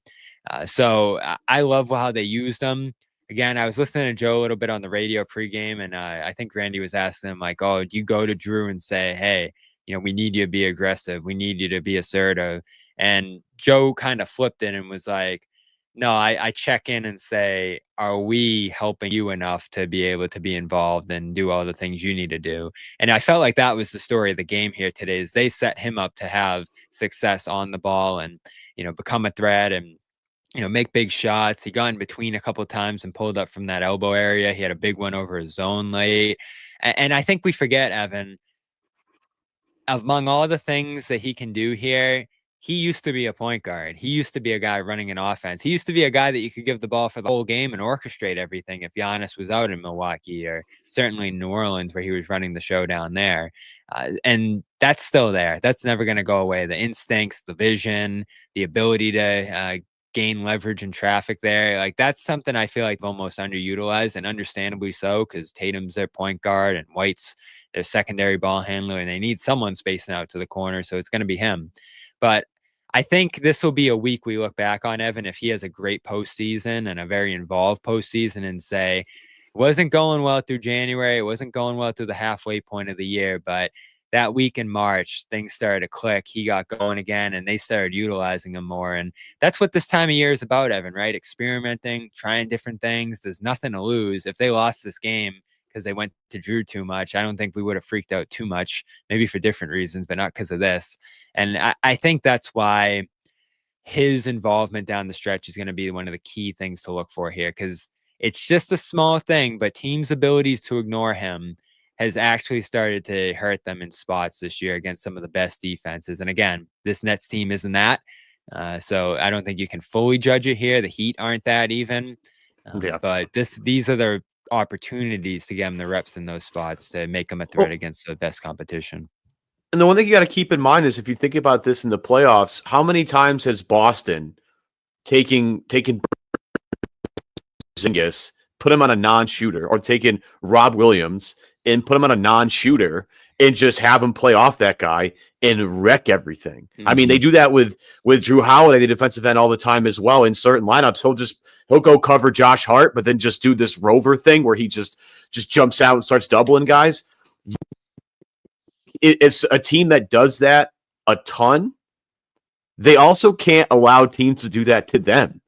So I love how they used him. Again, I was listening to Joe a little bit on the radio pregame, and I think Randy was asking him, like, oh, do you go to Jrue and say, hey, we need you to be aggressive. We need you to be assertive. And Joe kind of flipped it and was like, no, I check in and say, are we helping you enough to be able to be involved and do all the things you need to do? And I felt like that was the story of the game here today, is they set him up to have success on the ball and, become a threat and, make big shots. He got in between a couple of times and pulled up from that elbow area. He had a big one over his zone late. And I think we forget, Evan, among all the things that he can do here, he used to be a point guard. He used to be a guy running an offense. He used to be a guy that you could give the ball for the whole game and orchestrate everything if Giannis was out in Milwaukee, or certainly New Orleans, where he was running the show down there. And that's still there. That's never going to go away. The instincts, the vision, the ability to gain leverage in traffic there. Like, that's something I feel like almost underutilized, and understandably so, because Tatum's their point guard and White's their secondary ball handler, and they need someone spacing out to the corner. So it's going to be him. But I think this will be a week we look back on, Evan, if he has a great postseason and a very involved postseason, and say, it wasn't going well through January. It wasn't going well through the halfway point of the year. But that week in March, things started to click. He got going again, and they started utilizing him more. And that's what this time of year is about, Evan, right? Experimenting, trying different things. There's nothing to lose. If they lost this game because they went to Jrue too much, I don't think we would have freaked out too much, maybe for different reasons, but not because of this. And I think that's why his involvement down the stretch is going to be one of the key things to look for here, because it's just a small thing, but teams' abilities to ignore him has actually started to hurt them in spots this year against some of the best defenses. And again, this Nets team isn't that. So I don't think you can fully judge it here. The Heat aren't that even. But these are the opportunities to get them the reps in those spots to make them a threat against the best competition. And the one thing you got to keep in mind is, if you think about this in the playoffs, how many times has Boston taken Porzingis, put him on a non-shooter, or taken Rob Williams and put him on a non-shooter and just have him play off that guy and wreck everything? Mm-hmm. I mean, they do that with Jrue Holiday, the defensive end, all the time as well. In certain lineups, he'll go cover Josh Hart, but then just do this rover thing where he just jumps out and starts doubling guys. It's a team that does that a ton. They also can't allow teams to do that to them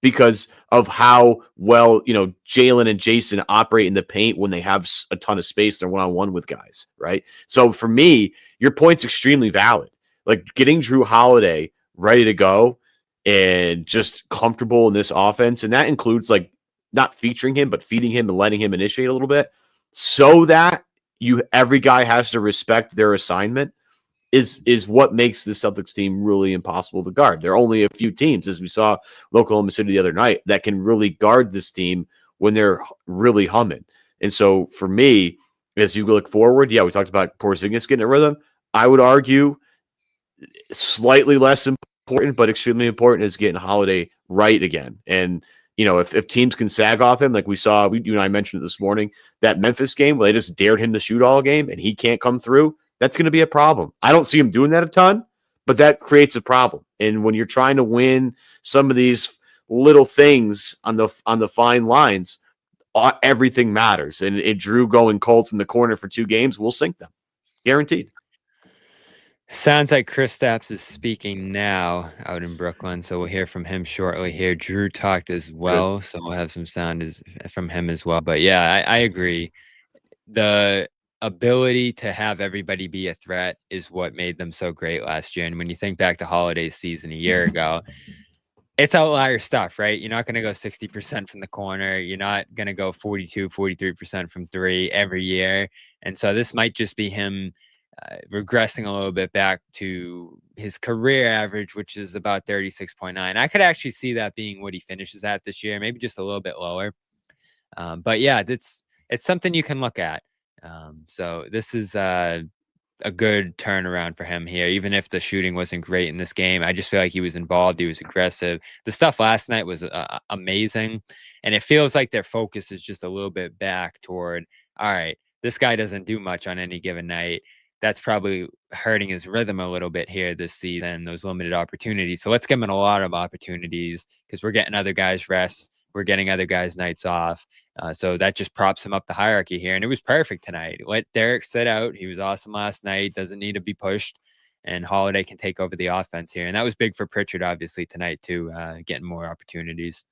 because of how well, Jalen and Jason operate in the paint when they have a ton of space. They're one-on-one with guys, right? So for me, your point's extremely valid. Like, getting Jrue Holiday ready to go and just comfortable in this offense, and that includes, like, not featuring him, but feeding him and letting him initiate a little bit, so that every guy has to respect their assignment, is what makes the Celtics team really impossible to guard. There are only a few teams, as we saw with Oklahoma City the other night, that can really guard this team when they're really humming. And so for me, as you look forward, we talked about Porzingis getting a rhythm. I would argue slightly less important, but extremely important, is getting Holiday right again. And if teams can sag off him, like we saw, you and I mentioned it this morning, that Memphis game where they just dared him to shoot all game and he can't come through, that's going to be a problem. I don't see him doing that a ton, but that creates a problem. And when you're trying to win some of these little things on the fine lines, everything matters. And Jrue going cold from the corner for 2 games will sink them. Guaranteed. Sounds like Kristaps is speaking now out in Brooklyn, so we'll hear from him shortly here. Jrue talked as well, so we'll have some sound from him as well. But yeah, I agree. The ability to have everybody be a threat is what made them so great last year. And when you think back to Holiday's season a year ago, it's outlier stuff, right? You're not going to go 60% from the corner. You're not going to go 42, 43% from three every year. And so this might just be him regressing a little bit back to his career average, which is about 36.9. I could actually see that being what he finishes at this year, maybe just a little bit lower. But yeah, it's something you can look at. So this is a good turnaround for him here, even if the shooting wasn't great in this game. I just feel like he was involved. He was aggressive. The stuff last night was amazing. And it feels like their focus is just a little bit back toward, all right, this guy doesn't do much on any given night. That's probably hurting his rhythm a little bit here this season, those limited opportunities. So let's give him a lot of opportunities because we're getting other guys rest. We're getting other guys nights off. So that just props him up the hierarchy here. And it was perfect tonight. Let Derek sit out. He was awesome last night. Doesn't need to be pushed. And Holiday can take over the offense here. And that was big for Pritchard, obviously, tonight, too, getting more opportunities.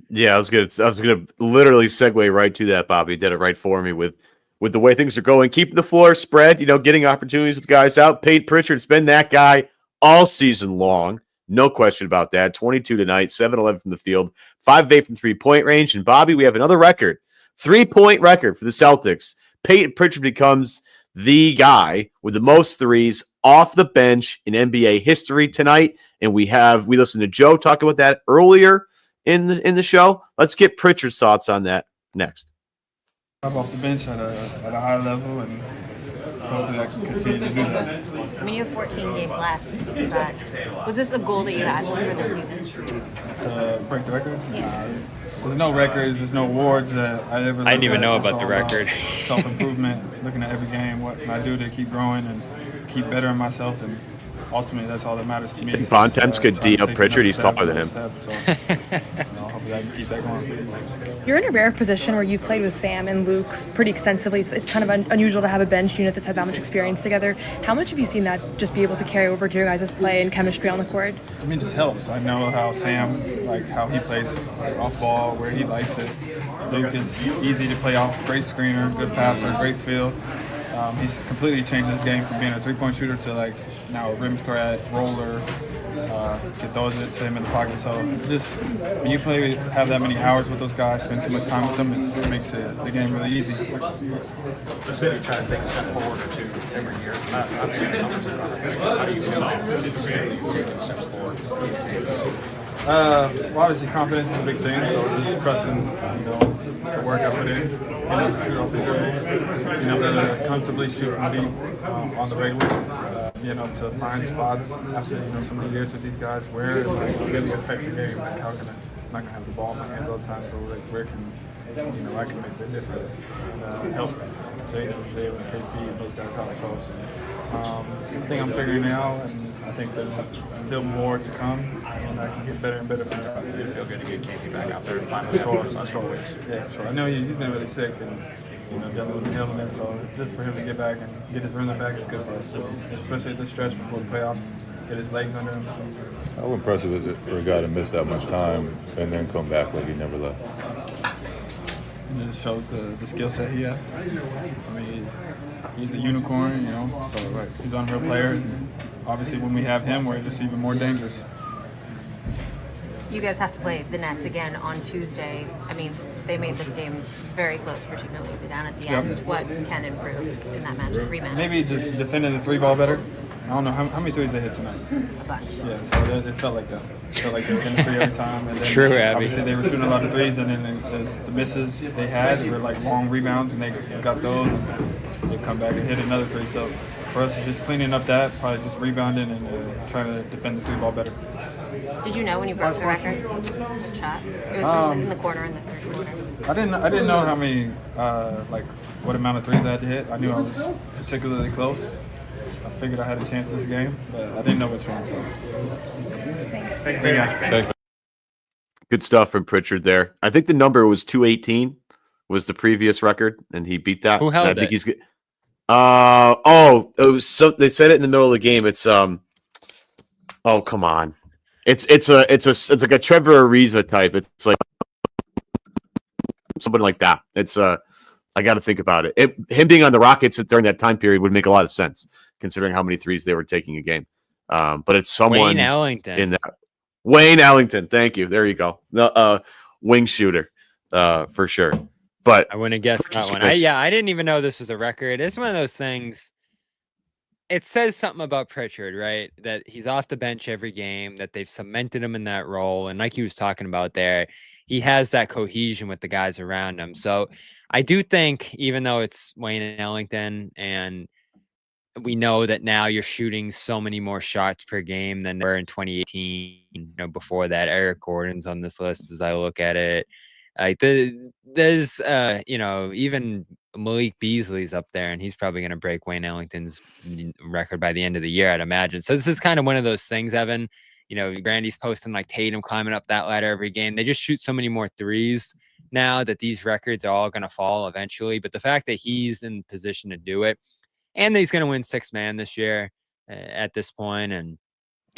Yeah, I was gonna literally segue right to that, Bobby. You did it right for me with the way things are going. Keeping the floor spread, getting opportunities with guys out. Payton Pritchard's been that guy all season long. No question about that. 22 tonight, 7-11 from the field, 5-8 from three-point range. And Bobby, we have another record, 3-point record for the Celtics. Payton Pritchard becomes the guy with the most threes off the bench in NBA history tonight. And we listened to Joe talk about that earlier in the show. Let's get Pritchard's thoughts on that next. I'm off the bench at a high level, and hopefully I can continue to do that. I mean, you have 14 games left. Was this a goal that you had for this season? To break the record? Yeah. There's no records, there's no awards that I ever. I didn't even know It's about the all record. Self-improvement, looking at every game, what can I do to keep growing and keep bettering myself, and ultimately that's all that matters to me. Bontemps could D up Pritchard. He's taller than him. Hopefully I can keep that going. You're in a rare position where you've played with Sam and Luke pretty extensively. So it's kind of unusual to have a bench unit that's had that much experience together. How much have you seen that just be able to carry over to your guys' play and chemistry on the court? I mean, it just helps. I know how Sam, how he plays off ball, where he likes it. Luke is easy to play off, great screener, good passer, great field. He's completely changed his game from being a three-point shooter to now a rim threat, roller, get those to him in the pocket. So just when you have that many hours with those guys, spend so much time with them, it makes the game really easy. The city trying to take a step forward or two every year. Not seeing the numbers around it. How do you feel about taking steps forward? Well, obviously confidence is a big thing, so just trusting, the work I put in, shoot off the dribble, to comfortably shoot from deep on the regular, to find spots after, so many years with these guys where it really affect the game. I'm not gonna have the ball in my hands all the time, so where can, I can make the difference and help Jason, Jalen, KP, and those guys out. So I think I'm figuring it out, and I think there's still more to come, and I can get better and better from there. Did it feel good to get KP back out there? Sure. Yeah, for sure. I know he's been really sick and dealing with illness, so just for him to get back and get his rhythm back is good for us, especially at this stretch before the playoffs. Get his legs under him. How impressive is it for a guy to miss that much time and then come back like he never left? It just shows the skill set he has. I mean, he's a unicorn, so he's an unreal player. And obviously, when we have him, we're just even more dangerous. You guys have to play the Nets again on Tuesday. I mean, they made this game very close, particularly down at the end. What can improve in that match? Rematch? Maybe just defending the three ball better. I don't know how many threes they hit tonight. A bunch. Yeah, so it felt like that. It felt like they were hitting three every time. And then True, Abby. Obviously, they were shooting a lot of threes, and then the misses they had were long rebounds, and they got those, and they come back and hit another three. So for us, just cleaning up that, probably just rebounding and trying to defend the three ball better. Did you know when you broke the record? Shot. It was in the corner in the third quarter. I didn't know how many what amount of threes I had to hit. I knew I was particularly close. I figured I had a chance this game, but I didn't know which one. So. Thank you guys. Good stuff from Pritchard there. I think the number was 218 was the previous record, and he beat that. Who held I think it? he's good. It was so they said it in the middle of the game. It's oh come on. It's like a Trevor Ariza type. It's like something like that. I got to think about it. Him being on the Rockets during that time period would make a lot of sense, considering how many threes they were taking a game. But it's someone Wayne Ellington. in that Wayne Ellington. Thank you. There you go. The wing shooter, for sure. But I wouldn't have guessed that one. I didn't even know this was a record. It's one of those things. It says something about Pritchard, right? That he's off the bench every game, that they've cemented him in that role. And like he was talking about there, he has that cohesion with the guys around him. So I do think, even though it's Wayne and Ellington, and we know that now you're shooting so many more shots per game than there were in 2018, before that. Eric Gordon's on this list as I look at it. Like there's even Malik Beasley's up there, and he's probably going to break Wayne Ellington's record by the end of the year, I'd imagine. So this is kind of one of those things, Evan. Brandy's posting like Tatum climbing up that ladder every game. They just shoot so many more threes now that these records are all going to fall eventually. But the fact that he's in position to do it, and that he's going to win sixth man this year at this point, and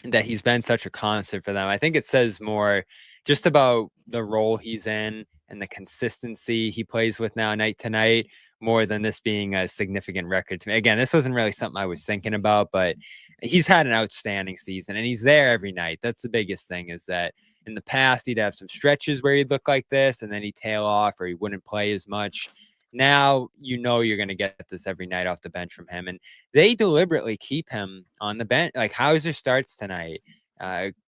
that he's been such a constant for them, I think it says more just about the role he's in and the consistency he plays with now night to night, more than this being a significant record to me. Again, this wasn't really something I was thinking about, but he's had an outstanding season, and he's there every night. That's the biggest thing, is that in the past he'd have some stretches where he'd look like this and then he'd tail off, or he wouldn't play as much. Now you're going to get this every night off the bench from him, and they deliberately keep him on the bench. Like Hauser starts tonight.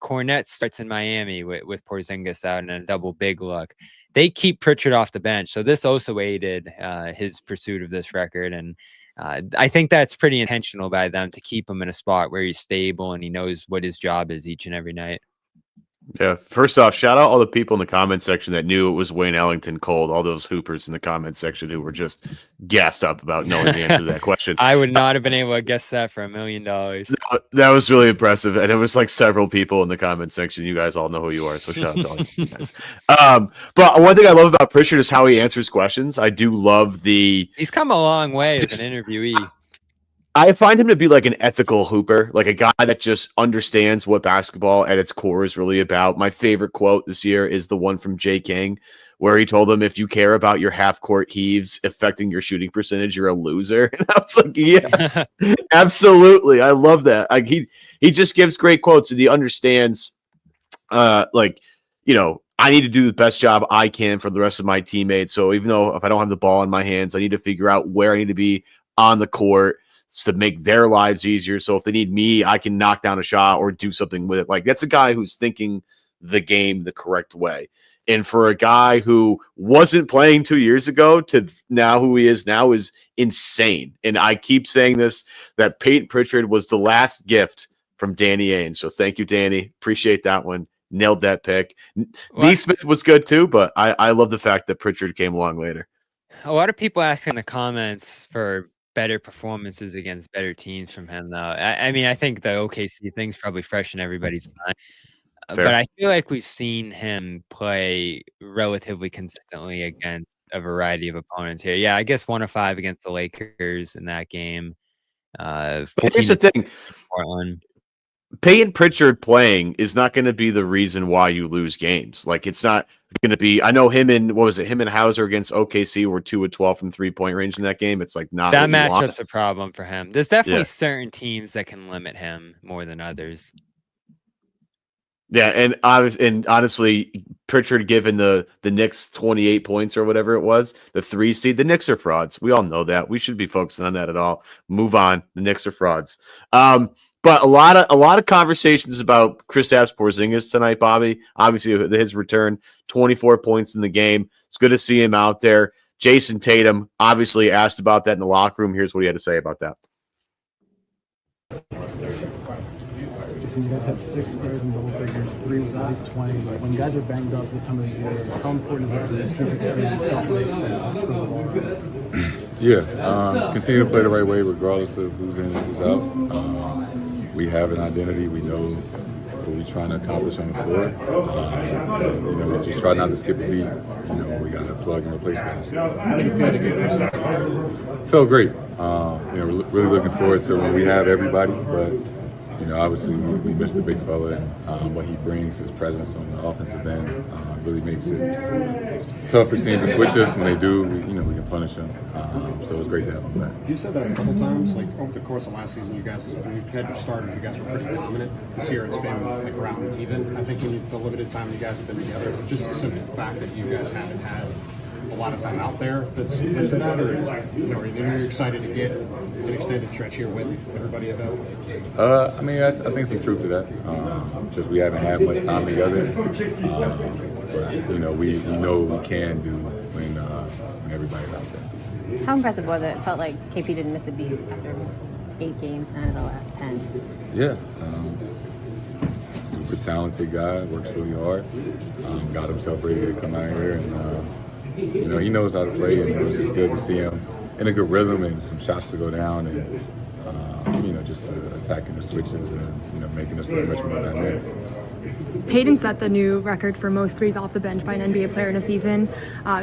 Cornette starts in Miami with Porzingis out in a double big look. They keep Pritchard off the bench, so this also aided his pursuit of this record, and I think that's pretty intentional by them to keep him in a spot where he's stable and he knows what his job is each and every night. Yeah. First off, shout out all the people in the comment section that knew it was Wayne Ellington cold. All those hoopers in the comment section who were just gassed up about knowing the answer to that question. I would not have been able to guess that for $1 million. That was really impressive, and it was like several people in the comment section. You guys all know who you are, so shout out to all you guys. But one thing I love about Pritchard is how he answers questions. I do love he's come a long way as an interviewee. I find him to be like an ethical hooper, like a guy that just understands what basketball at its core is really about. My favorite quote this year is the one from Jay King, where he told him, if you care about your half-court heaves affecting your shooting percentage, you're a loser. And I was like, yes, absolutely. I love that. Like he just gives great quotes, and he understands, I need to do the best job I can for the rest of my teammates. So even though if I don't have the ball in my hands, I need to figure out where I need to be on the court to make their lives easier. So if they need me, I can knock down a shot or do something with it. Like that's a guy who's thinking the game the correct way. And for a guy who wasn't playing 2 years ago to now who he is now is insane. And I keep saying this, that Payton Pritchard was the last gift from Danny Ainge. So thank you, Danny. Appreciate that one. Nailed that pick. Neesmith was good too, but I love the fact that Pritchard came along later. A lot of people ask in the comments for better performances against better teams from him, though. I think the OKC thing's probably fresh in everybody's mind. But I feel like we've seen him play relatively consistently against a variety of opponents here. Yeah, I guess 1 of 5 against the Lakers in that game. Here's the thing. Portland. Payton Pritchard playing is not going to be the reason why you lose games. Like it's not going to be. I know him and Hauser against OKC were 2 of 12 from 3-point range in that game. It's like not that matchup's a problem for him. There's definitely certain teams that can limit him more than others. Yeah, and honestly, Pritchard given the Knicks 28 points or whatever it was, the 3 seed. The Knicks are frauds. We all know that. We should be focusing on that at all. Move on. The Knicks are frauds. But a lot of conversations about Kristaps Porzingis tonight, Bobby. Obviously, his return, 24 points in the game. It's good to see him out there. Jason Tatum obviously asked about that in the locker room. Here's what he had to say about that. You guys had 6 players in double figures, 3 with at least 20. When guys are banged up with some of the years, how important is it for this team to create selfless and just score the ball? Continue to play the right way regardless of who's in and who's out. We have an identity. We know what we're trying to accomplish on the floor. We just try not to skip a beat. We got to plug and replace guys. How do you feel to get this? Felt great. We're really looking forward to when we have everybody, but obviously we missed the big fella, and what he brings, his presence on the offensive end, really makes it tough for teams to switch us. When they do, we can punish them. So it's great to have him back. You said that a couple times, like over the course of last season, you guys, when you had your starters, you guys were pretty dominant. This year it's been like around even. I think when the limited time you guys have been together, it's just a simple fact that you guys haven't had a lot of time out there that's led to that, or are you excited to get an extended stretch here with everybody available? I think some truth to that. Just we haven't had much time together. But, we know what we can do when everybody's out there. How impressive was it? It felt like KP didn't miss a beat after 8 games, 9 of the last 10. Yeah. Super talented guy, works really hard. Got himself ready to come out here, and he knows how to play, and it was just good to see him in a good rhythm and some shots to go down, and just attacking the switches and making us look much more dynamic. Payton set the new record for most threes off the bench by an NBA player in a season.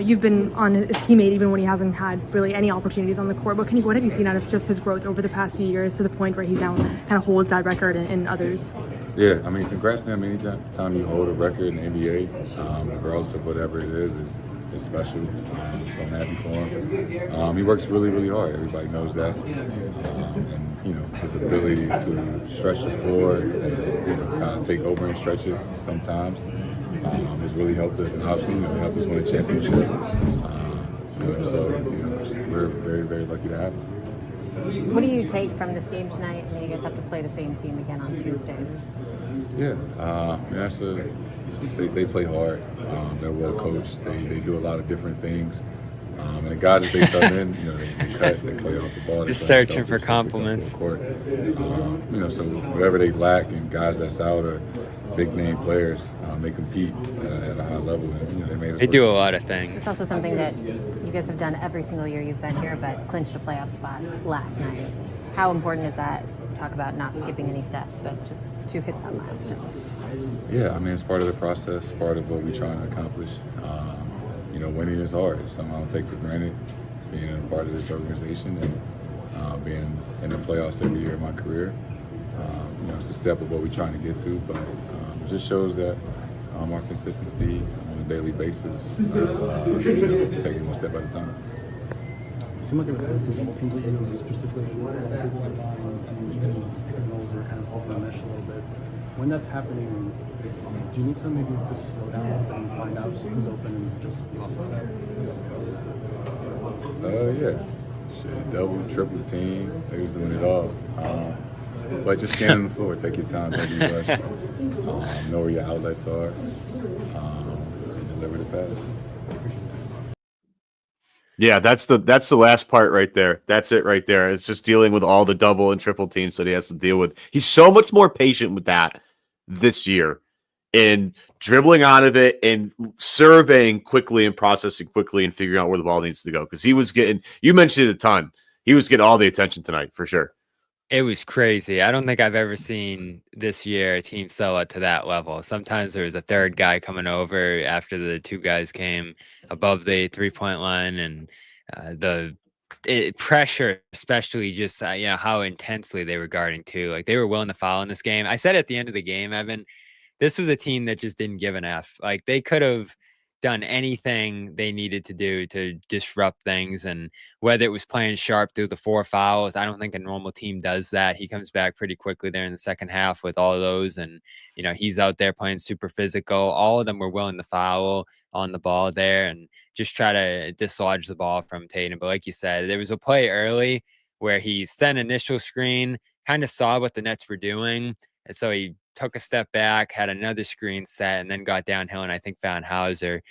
You've been on his teammate even when he hasn't had really any opportunities on the court. What have you seen out of just his growth over the past few years to the point where he's now kind of holds that record and others? Yeah, congrats to him. Anytime you hold a record in the NBA, regardless of whatever it is special. So I'm happy for him. He works really, really hard. Everybody knows that. And his ability to stretch the floor and kind of take over in stretches sometimes has really helped us, and obviously helped us win a championship. So we're very, very lucky to have him. What do you take from this game tonight? I mean, you guys have to play the same team again on Tuesday. Yeah, they play hard. They're well coached. They do a lot of different things. And the guys that they sub in, they cut, they play off the ball. Just searching for compliments. So whatever they lack, and guys that's out are big name players, they compete at a high level. And they do a lot of things. It's also something that you guys have done every single year you've been here, but clinched a playoff spot last night. How important is that? Talk about not skipping any steps, but just to hit that milestone. Yeah, it's part of the process, part of what we're trying to accomplish. Winning is hard. It's something I don't take for granted, being a part of this organization and being in the playoffs every year of my career. It's a step of what we're trying to get to, but it just shows that our consistency on a daily basis, taking one step at a time. It seemed like it was some double teams that you specifically people like and even pick and rolls were kind of off the mesh a little bit. When that's happening, do you need to maybe just slow down and find out who's open and just process that? Yeah. Double, triple team. They was doing it all. But just stand on the floor, take your time, don't be rushed. Know where your outlets are, and deliver the pass. Yeah, that's the last part right there. That's it right there. It's just dealing with all the double and triple teams that he has to deal with. He's so much more patient with that this year, in dribbling out of it and surveying quickly and processing quickly and figuring out where the ball needs to go. Because he was getting, you mentioned it a ton, he was getting all the attention tonight for sure. It was crazy. I don't think I've ever seen this year a team sell it to that level. Sometimes there was a third guy coming over after the 2 guys came above the 3-point line, and the pressure, especially just how intensely they were guarding too. Like, they were willing to foul in this game. I said at the end of the game, Evan, this was a team that just didn't give an F. Like, they could have done anything they needed to do to disrupt things, and whether it was playing sharp through the 4 fouls, I don't think a normal team does that. He comes back pretty quickly there in the second half with all of those, and he's out there playing super physical. All of them were willing to foul on the ball there and just try to dislodge the ball from Tatum. But like you said, there was a play early where he sent initial screen, kind of saw what the Nets were doing, and so he took a step back, had another screen set, and then got downhill, and I think found Hauser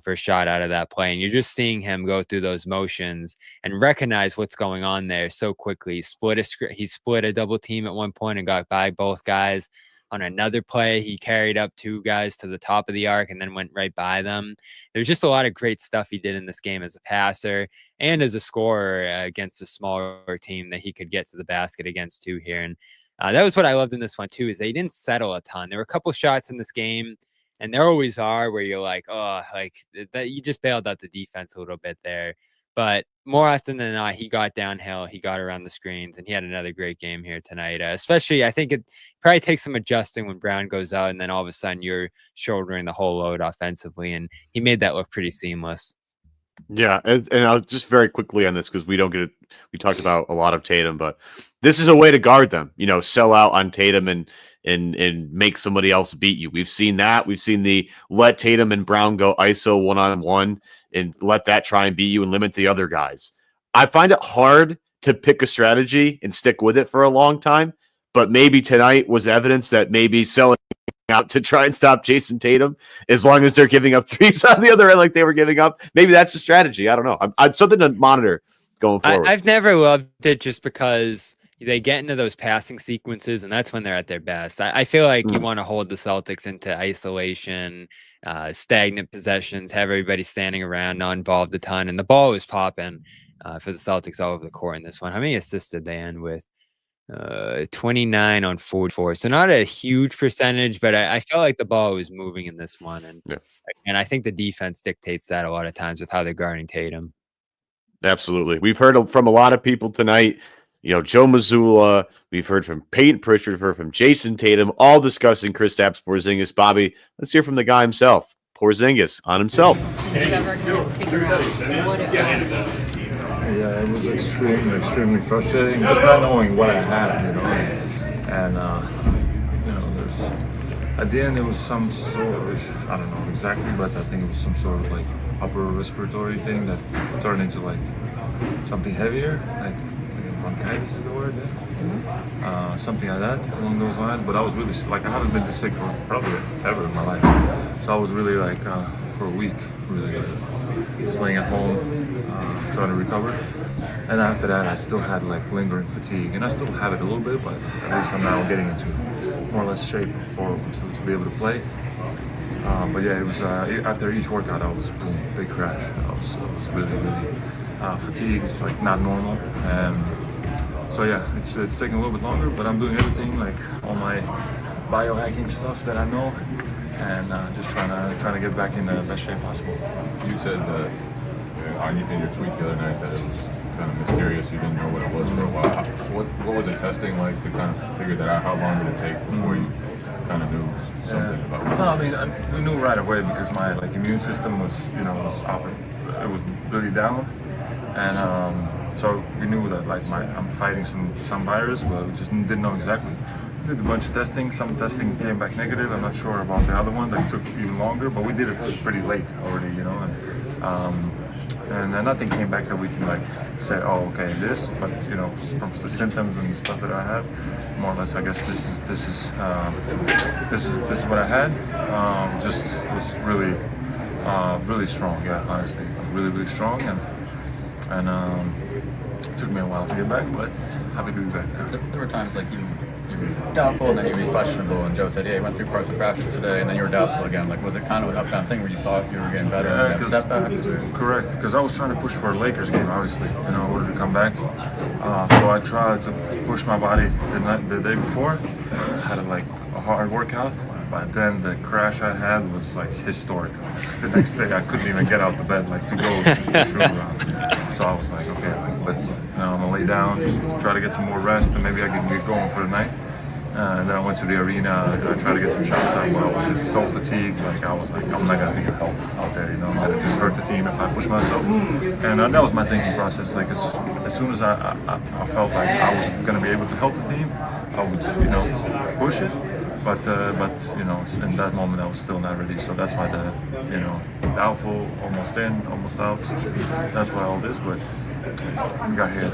for a shot out of that play. And you're just seeing him go through those motions and recognize what's going on there so quickly. He split a double team at one point and got by both guys. On another play, he carried up 2 guys to the top of the arc and then went right by them. There's just a lot of great stuff he did in this game as a passer and as a scorer against a smaller team that he could get to the basket against too here. And that was what I loved in this one too, is they didn't settle a ton. There were a couple shots in this game, and there always are, where you're like, oh, like that, you just bailed out the defense a little bit there. But more often than not, he got downhill, he got around the screens, and he had another great game here tonight. Especially, I think it probably takes some adjusting when Brown goes out, and then all of a sudden you're shouldering the whole load offensively, and he made that look pretty seamless. Yeah, and I'll just very quickly on this because we don't get it. We talked about a lot of Tatum, but this is a way to guard them. Sell out on Tatum and make somebody else beat you. We've seen that. We've seen the let Tatum and Brown go ISO 1-on-1 and let that try and beat you and limit the other guys. I find it hard to pick a strategy and stick with it for a long time, but maybe tonight was evidence that maybe selling out to try and stop Jason Tatum, as long as they're giving up threes on the other end like they were giving up. Maybe that's the strategy. I don't know. I'm something to monitor going forward. I've never loved it just because they get into those passing sequences, and that's when they're at their best. I feel like you want to hold the Celtics into isolation, stagnant possessions, have everybody standing around, not involved a ton, and the ball was popping for the Celtics all over the court in this one. How many assists did they end with? 29 on 44. So not a huge percentage, but I felt like the ball was moving in this one. And I think the defense dictates that a lot of times with how they're guarding Tatum. Absolutely. We've heard from a lot of people tonight, Joe Mazzulla, we've heard from Payton Pritchard, we've heard from Jason Tatum, all discussing Kristaps Porzingis. Bobby, let's hear from the guy himself, Porzingis on himself. Did you ever kind of figure out what it was? Yeah, it was extremely frustrating, just not knowing what I had, and there's at the end it was some sort of, I don't know exactly, but I think it was some sort of like upper respiratory thing that turned into like something heavier, like bronchitis is the word, something like that along those lines. But I was really I haven't been this sick for probably ever in my life, so I was really for a week really just laying at home. Trying to recover, and after that I still had lingering fatigue, and I still have it a little bit, but at least I'm now getting into more or less shape to be able to play. But yeah, it was after each workout I was big crash. I was really fatigued, not normal, and so yeah, it's taking a little bit longer, but I'm doing everything all my biohacking stuff that I know, and just trying to get back in the best shape possible. You said that in your tweet the other night that it was kind of mysterious. You didn't know what it was for a while. What was it testing like to kind of figure that out? How long did it take before you kind of knew something about it? No, I mean, we knew right away because my immune system was it was really down, and so we knew that I'm fighting some virus, but we just didn't know exactly. We did a bunch of testing. Some testing came back negative. I'm not sure about the other one that took even longer, but we did it pretty late already, and nothing came back that we can say, oh, okay, this. But from the symptoms and the stuff that I had, more or less, I guess this is what I had. Just was really strong. Yeah, honestly, really strong, and it took me a while to get back, but happy to be back now. There were times you were doubtful and then you were questionable, and Joe said, yeah, you went through parts of practice today and then you were doubtful again. Was it kind of an up-down thing where you thought you were getting better and then setbacks? Correct, because I was trying to push for a Lakers game, obviously, in order to come back. So I tried to push my body the day before. I had a hard workout, but then the crash I had was historic. The next day I couldn't even get out of bed to go to shoot around. So I was okay, but I'm gonna lay down, just try to get some more rest, and maybe I can get going for the night. And then I went to the arena, I tried to get some shots out, but I was just so fatigued, I was I'm not gonna be help out there, I'm gonna just hurt the team if I push myself. And that was my thinking process, as soon as I felt like I was gonna be able to help the team, I would, push it. But in that moment I was still not ready, so that's why doubtful, almost in, almost out. That's why all this, but we got here.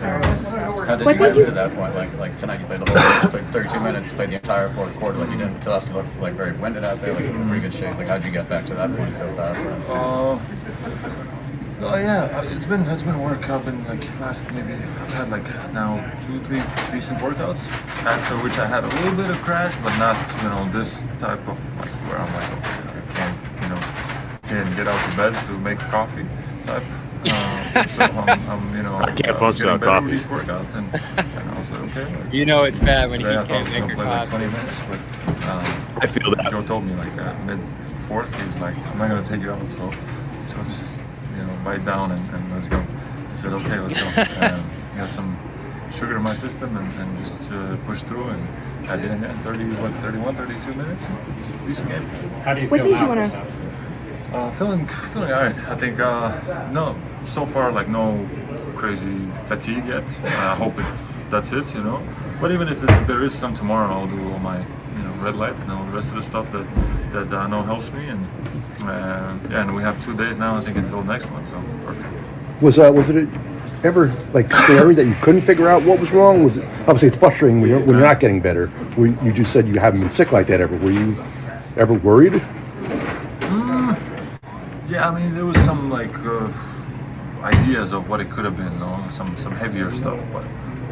How did you get to that point? Like tonight, you played the whole 32 minutes, played the entire fourth quarter. You didn't tell us to look very winded out there, in pretty good shape. How'd you get back to that point so fast? Oh yeah, it's been work. I've been I've had now 2-3 decent workouts. After which I had a little bit of crash, but not this type of where I'm I can't get out of bed to make coffee type. So I'm I can't punch out coffee. With each workout, and I was okay. It's bad when you can't make your play coffee. 20 minutes, but I feel that. Joe told me mid fourth, he's I'm not gonna take you out, so just bite down and let's go. said, okay, let's go. Got some sugar in my system and just push through. And I did it in 31, 32 minutes. Decent game. How do you What feel made you now? wanna- Kristaps? Feeling all right. I think no, so far like no crazy fatigue yet. I hope that's it, you know. But even if there is some tomorrow, I'll do all my red light and all the rest of the stuff that I know helps me. And and we have 2 days now, I think, until the next one. So perfect. Was it ever like scary that you couldn't figure out what was wrong? Was it, obviously it's frustrating when you're not getting better. You just said you haven't been sick like that ever. Were you ever worried? Yeah, I mean there was some like ideas of what it could have been, you know? some heavier stuff. But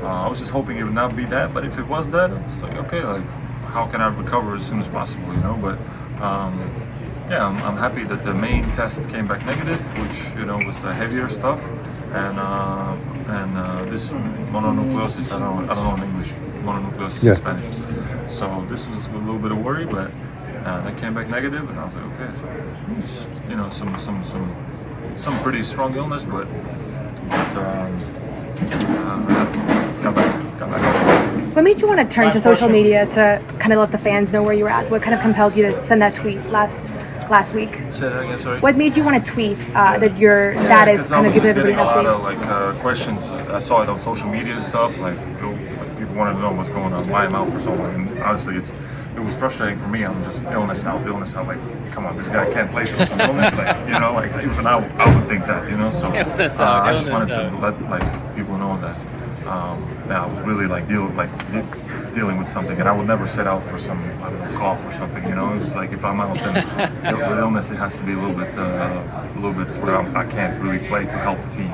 I was just hoping it would not be that. But if it was that, it's like okay, like how can I recover as soon as possible, you know? But yeah, I'm happy that the main test came back negative, which was the heavier stuff, and this mononucleosis. I don't know in English. Mononucleosis in Spanish. So this was a little bit of worry, but that came back negative, and I was like, okay, so some pretty strong illness, but got back. What made you want to turn Last to social question. media to kind of let the fans know where you were at? What kind of compelled you to send that tweet last week? Say that again, sorry. What made you want to tweet that your status, kind of give everybody getting an a lot update? of questions. I saw it on social media and stuff. Like people wanted to know what's going on, why I'm out for so long. And honestly, it was frustrating for me. I'm just illness out. Like, come on, this guy can't play through some illness. Like, even I would think that, So I just wanted to let people know that I was really dealing with something, and I would never set out for some cough or something. It was like if I'm out then with illness, it has to be a little bit where I can't really play to help the team.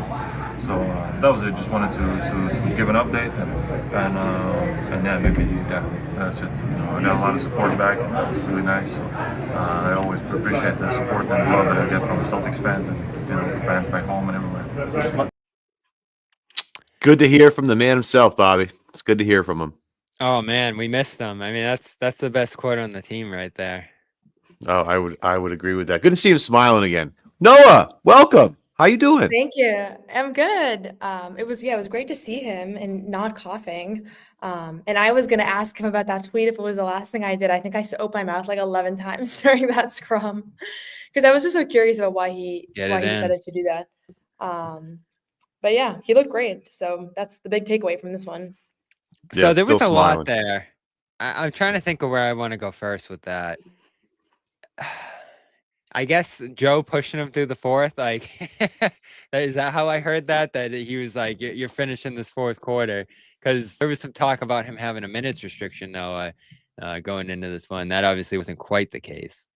So that was it. Just wanted to give an update and yeah, maybe that's it. I got a lot of support back, and that was really nice. So I always appreciate the support and the love that I get from the Celtics fans and the fans back home and everywhere. Good to hear from the man himself, Bobby. It's good to hear from him. Oh man, we missed him. I mean, that's the best quote on the team right there. Oh, I would agree with that. Good to see him smiling again. Noah, welcome. How you doing? Thank you. I'm good. It was great to see him and not coughing. And I was gonna ask him about that tweet if it was the last thing I did. I think I opened my mouth like 11 times during that scrum because I was just so curious about why he decided to do that. But yeah, he looked great. So that's the big takeaway from this one. So Yeah, there was a still lot smiling. there. I'm trying to think of where I want to go first with that. I guess Joe pushing him through the fourth. Like, is that how I heard that? That he was like, "You're finishing this fourth quarter," because there was some talk about him having a minutes restriction though, going into this one. That obviously wasn't quite the case.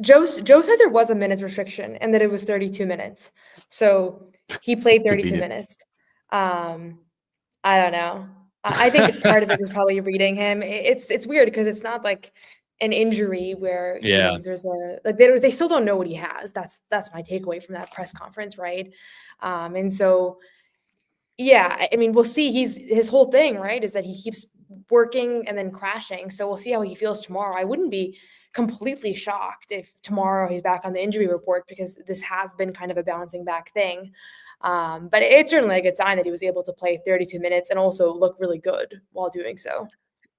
Joe said there was a minutes restriction and that it was 32 minutes. So he played 32 Convenient. minutes. I don't know. I think part of it is probably reading him. It's weird because it's not like an injury where there's a they still don't know what he has. That's my takeaway from that press conference, right? And so yeah, I mean, we'll see. His whole thing, right, is that he keeps working and then crashing. So we'll see how he feels tomorrow. I wouldn't be completely shocked if tomorrow he's back on the injury report because this has been kind of a bouncing back thing. But it's certainly a good sign that he was able to play 32 minutes and also look really good while doing so.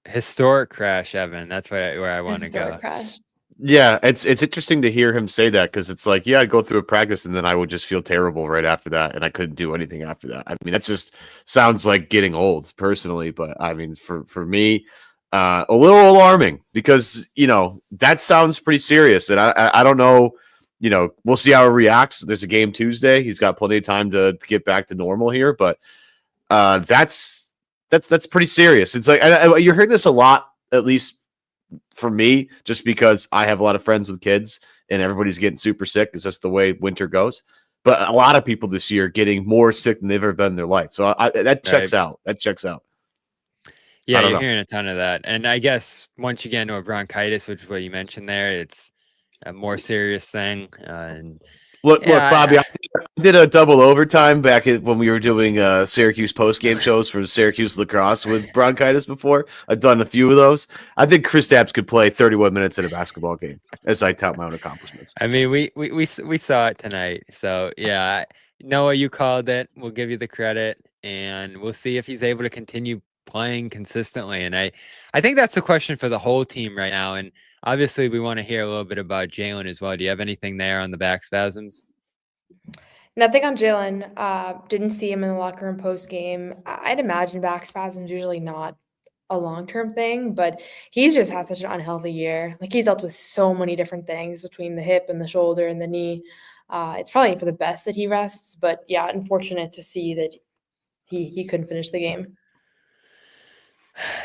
Historic crash, Evan. That's where I want to go. Historic crash. Yeah, it's interesting to hear him say that because it's like, yeah, I'd go through a practice and then I would just feel terrible right after that, and I couldn't do anything after that. I mean, that just sounds like getting old, personally. But I mean, for me, a little alarming because that sounds pretty serious, and I don't know. We'll see how he reacts. There's a game Tuesday. He's got plenty of time to get back to normal here, but that's pretty serious. It's like you heard this a lot, at least for me, just because I have a lot of friends with kids and everybody's getting super sick. It's just the way winter goes. But a lot of people this year getting more sick than they've ever been in their life. So that checks out. That checks out. Yeah, you're hearing a ton of that. And I guess once you get into a bronchitis, which is what you mentioned there, it's a more serious thing. And Look, Yeah, Bobby, I did a double overtime back when we were doing Syracuse postgame shows for Syracuse lacrosse with bronchitis before. I've done a few of those. I think Kristaps could play 31 minutes in a basketball game as I tout my own accomplishments. I mean, we saw it tonight. So yeah, Noah, you called it. We'll give you the credit, and we'll see if he's able to continue playing consistently. And I think that's the question for the whole team right now. And obviously, we want to hear a little bit about Jalen as well. Do you have anything there on the back spasms? Nothing on Jalen. Didn't see him in the locker room post game. I'd imagine back spasms usually not a long-term thing, but he's just had such an unhealthy year. Like, he's dealt with so many different things between the hip and the shoulder and the knee. It's probably for the best that he rests, but yeah, unfortunate to see that he couldn't finish the game.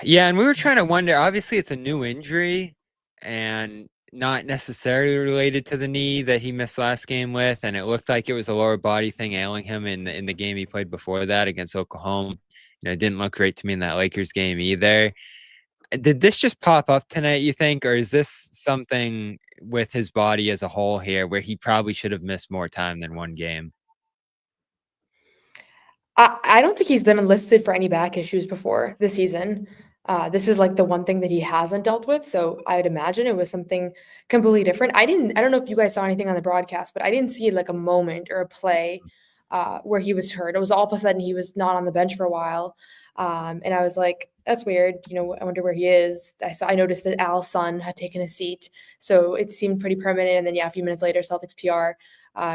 Yeah, and we were trying to wonder, obviously it's a new injury and not necessarily related to the knee that he missed last game with, and it looked like it was a lower body thing ailing him in the game he played before that against Oklahoma. It didn't look great to me in that Lakers game either. Did this just pop up tonight, you think, or is this something with his body as a whole here where he probably should have missed more time than one game? I don't think he's been enlisted for any back issues before this season. This is like the one thing that he hasn't dealt with. So I would imagine it was something completely different. I don't know if you guys saw anything on the broadcast, but I didn't see like a moment or a play where he was hurt. It was all of a sudden he was not on the bench for a while. And I was like, that's weird. I wonder where he is. I noticed that Al's son had taken a seat. So it seemed pretty permanent. And then, yeah, a few minutes later, Celtics PR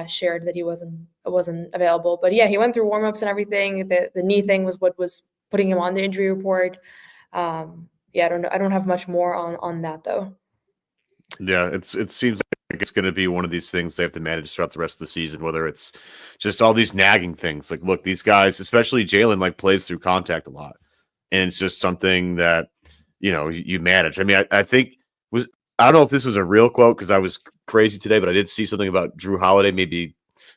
shared that he wasn't available. But yeah, he went through warmups and everything. The knee thing was what was putting him on the injury report. Yeah, I don't know. I don't have much more on that though. Yeah, it seems like it's going to be one of these things they have to manage throughout the rest of the season, whether it's just all these nagging things. Like, look, these guys, especially Jalen, like plays through contact a lot. And it's just something that, you manage. I mean, I think I don't know if this was a real quote because I was crazy today, but I did see something about Jrue Holiday maybe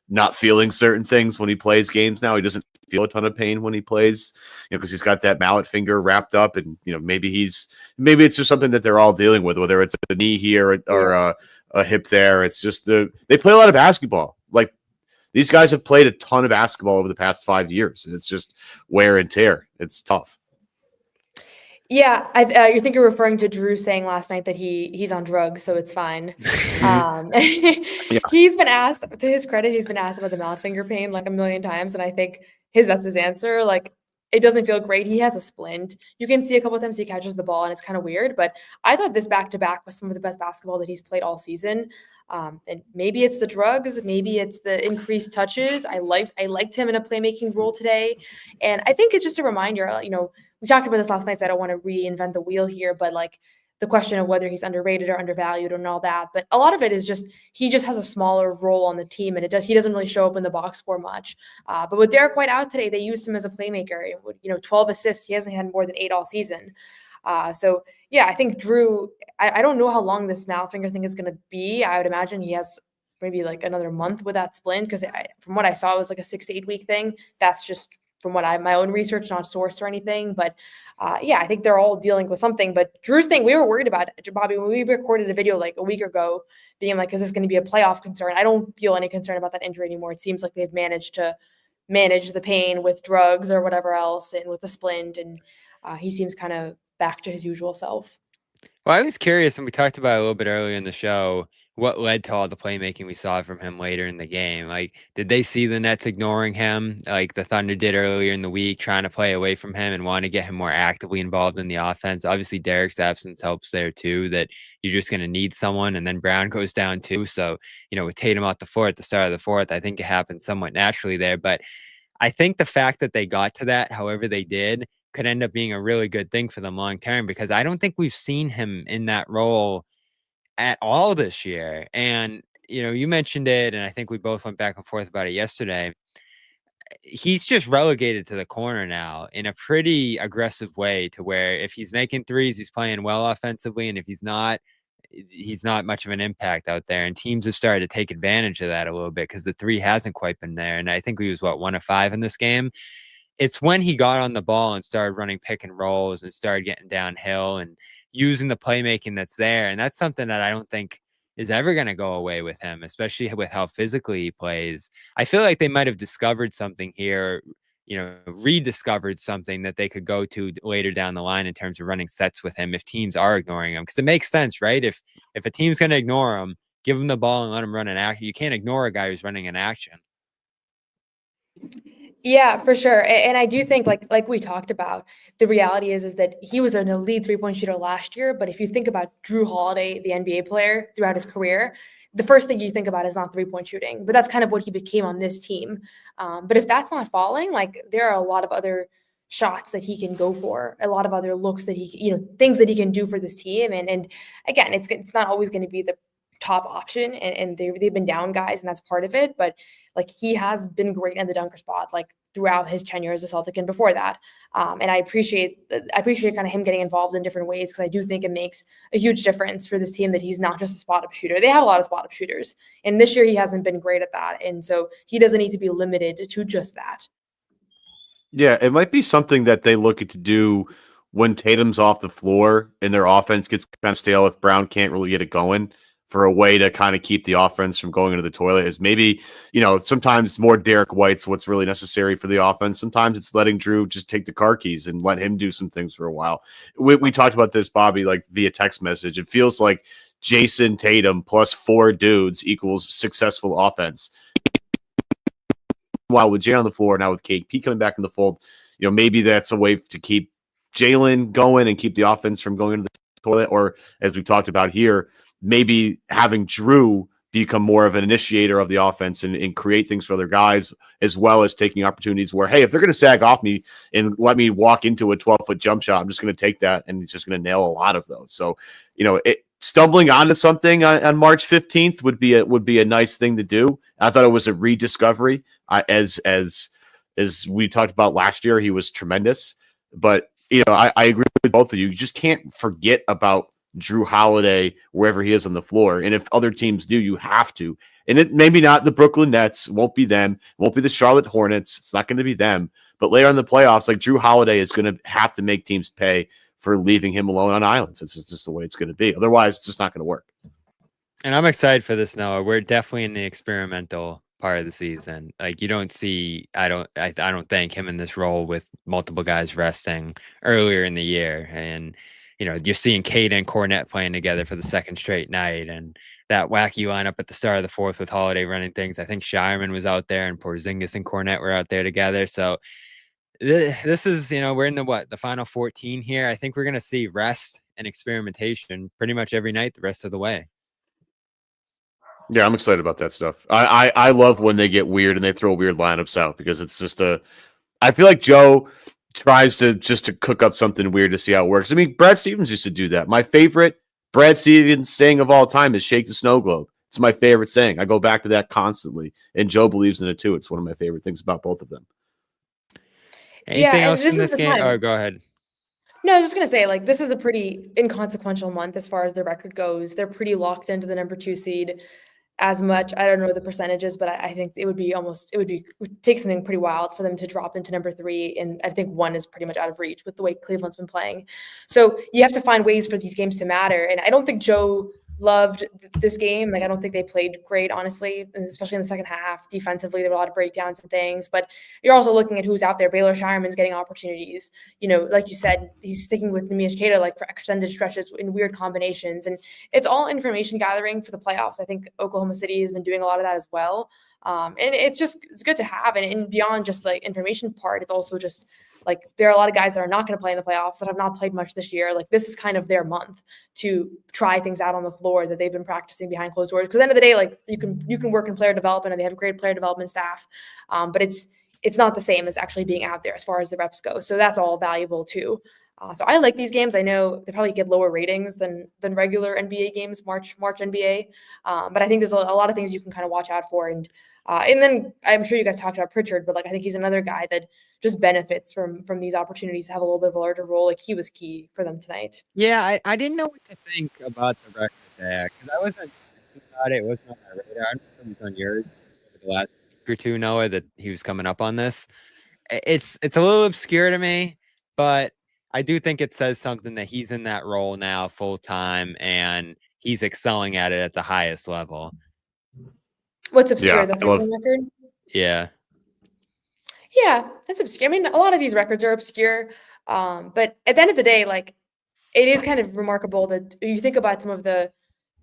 not feeling certain things when he plays games now. He doesn't feel a ton of pain when he plays, because he's got that mallet finger wrapped up, and maybe it's just something that they're all dealing with, whether it's a knee here or a hip there. It's just they play a lot of basketball. Like, these guys have played a ton of basketball over the past 5 years, and it's just wear and tear. It's tough. Yeah, you think you're referring to Jrue saying last night that he's on drugs, so it's fine. Yeah. He's been asked, to his credit, he's been asked about the mallet finger pain like a million times, and I think that's his answer. Like, it doesn't feel great. He has a splint. You can see a couple of times he catches the ball, and it's kind of weird. But I thought this back-to-back was some of the best basketball that he's played all season. And maybe it's the drugs, maybe it's the increased touches. I liked him in a playmaking role today, and I think it's just a reminder. We talked about this last night, so I don't want to reinvent the wheel here, but like the question of whether he's underrated or undervalued and all that. But a lot of it is just he just has a smaller role on the team, and he doesn't really show up in the box score much. But with Derek White out today, they used him as a playmaker. 12 assists. He hasn't had more than 8 all season. So yeah, I think Jrue. I don't know how long this mallet finger thing is going to be. I would imagine he has maybe like another month with that splint, because from what I saw, it was like a 6 to 8 week thing. That's just from what my own research, not source or anything. But yeah, I think they're all dealing with something. But Drew's thing, we were worried about it, Bobby, when we recorded a video like a week ago, being like, is this going to be a playoff concern? I don't feel any concern about that injury anymore. It seems like they've managed to manage the pain with drugs or whatever else, and with the splint. And he seems kind of back to his usual self. Well, I was curious, and we talked about it a little bit earlier in the show, what led to all the playmaking we saw from him later in the game. Like, did they see the Nets ignoring him like the Thunder did earlier in the week, trying to play away from him and want to get him more actively involved in the offense? Obviously, Derek's absence helps there too, that you're just going to need someone, and then Brown goes down too. So, with Tatum off the floor at the start of the fourth, I think it happened somewhat naturally there. But I think the fact that they got to that, however they did, could end up being a really good thing for them long term, because I don't think we've seen him in that role at all this year. And, you mentioned it, and I think we both went back and forth about it yesterday. He's just relegated to the corner now in a pretty aggressive way, to where if he's making threes, he's playing well offensively. And if he's not much of an impact out there. And teams have started to take advantage of that a little bit, because the three hasn't quite been there. And I think he was 1 of 5 in this game. It's when he got on the ball and started running pick and rolls and started getting downhill and using the playmaking that's there. And that's something that I don't think, is ever going to go away with him, especially with how physically he plays. I feel like they might have discovered something here, rediscovered something that they could go to later down the line in terms of running sets with him if teams are ignoring him. Because it makes sense, right? If a team's going to ignore him, give him the ball and let him run an action. You can't ignore a guy who's running an action. Yeah, for sure. And I do think like we talked about, the reality is that he was an elite three-point shooter last year. But if you think about Jrue Holiday, the NBA player throughout his career, the first thing you think about is not three-point shooting. But that's kind of what he became on this team. But if that's not falling, like there are a lot of other shots that he can go for, a lot of other looks that he, things that he can do for this team. And again, it's not always going to be the top option, and they've been down guys, and that's part of it. But like he has been great in the dunker spot, like throughout his tenure as a Celtic and before that. And I appreciate kind of him getting involved in different ways, because I do think it makes a huge difference for this team that he's not just a spot up shooter. They have a lot of spot up shooters, and this year he hasn't been great at that, and so he doesn't need to be limited to just that. Yeah, it might be something that they look at to do when Tatum's off the floor and their offense gets kind of stale if Brown can't really get it going, for a way to kind of keep the offense from going into the toilet. Is maybe, sometimes more Derek White's what's really necessary for the offense. Sometimes it's letting Jrue just take the car keys and let him do some things for a while. We talked about this, Bobby, like via text message. It feels like Jason Tatum plus 4 dudes equals successful offense. While with Jay on the floor, now with KP coming back in the fold, maybe that's a way to keep Jalen going and keep the offense from going into the toilet. Or as we talked about here, maybe having Jrue become more of an initiator of the offense and create things for other guys, as well as taking opportunities where, hey, if they're going to sag off me and let me walk into a 12-foot jump shot, I'm just going to take that and it's just going to nail a lot of those. So, stumbling onto something on March 15th would be a nice thing to do. I thought it was a rediscovery. As we talked about last year, he was tremendous. But, I agree with both of you. You just can't forget about Jrue Holiday wherever he is on the floor. And if other teams do, you have to. And it maybe not the Brooklyn Nets, won't be them, won't be the Charlotte Hornets. It's not going to be them. But later in the playoffs, like Jrue Holiday is going to have to make teams pay for leaving him alone on islands. It's just the way it's going to be. Otherwise, it's just not going to work. And I'm excited for this, Noah. We're definitely in the experimental part of the season. Like you don't see, I don't think him in this role with multiple guys resting earlier in the year. And, you're seeing Cade and Cornette playing together for the second straight night, and that wacky lineup at the start of the fourth with Holiday running things. I think Shireman was out there and Porzingis and Cornette were out there together. So this is, we're in the final 14 here. I think we're going to see rest and experimentation pretty much every night the rest of the way. Yeah, I'm excited about that stuff. I love when they get weird and they throw weird lineups out, because it's just I feel like Joe tries to cook up something weird to see how it works. I mean, Brad Stevens used to do that. My favorite Brad Stevens saying of all time is "shake the snow globe." It's my favorite saying. I go back to that constantly, and Joe believes in it too. It's one of my favorite things about both of them. Anything else from this game? Oh, go ahead. No, I was just going to say, like, this is a pretty inconsequential month as far as the record goes. They're pretty locked into the number 2 seed. As much, I don't know the percentages, but I think it would take something pretty wild for them to drop into number 3. And I think 1 is pretty much out of reach with the way Cleveland's been playing. So you have to find ways for these games to matter. And I don't think Joe loved this game. Like, I don't think they played great, honestly, especially in the second half. Defensively, there were a lot of breakdowns and things, but you're also looking at who's out there. Baylor Shireman's getting opportunities. Like you said, he's sticking with Nemias Queta, like, for extended stretches in weird combinations. And it's all information gathering for the playoffs. I think Oklahoma City has been doing a lot of that as well. And it's good to have. And beyond just like information part, it's also just like there are a lot of guys that are not going to play in the playoffs that have not played much this year. Like, this is kind of their month to try things out on the floor that they've been practicing behind closed doors. Because at the end of the day, like, you can work in player development, and they have a great player development staff. But it's not the same as actually being out there as far as the reps go. So that's all valuable too. So I like these games. I know they probably get lower ratings than regular NBA games, March NBA. But I think there's a lot of things you can kind of watch out for. And then I'm sure you guys talked about Pritchard, but like, I think he's another guy that just benefits from these opportunities to have a little bit of a larger role. Like, he was key for them tonight. Yeah, I didn't know what to think about the record there, because I wasn't thinking about it. It wasn't on my radar. I don't know if it was on yours for the last week or two, Noah, that he was coming up on this. It's a little obscure to me, but I do think it says something that he's in that role now full time, and he's excelling at it at the highest level. What's obscure? Yeah, The I love- 3-point record? Yeah. Yeah, that's obscure. I mean, a lot of these records are obscure. But at the end of the day, like, it is kind of remarkable that you think about some of the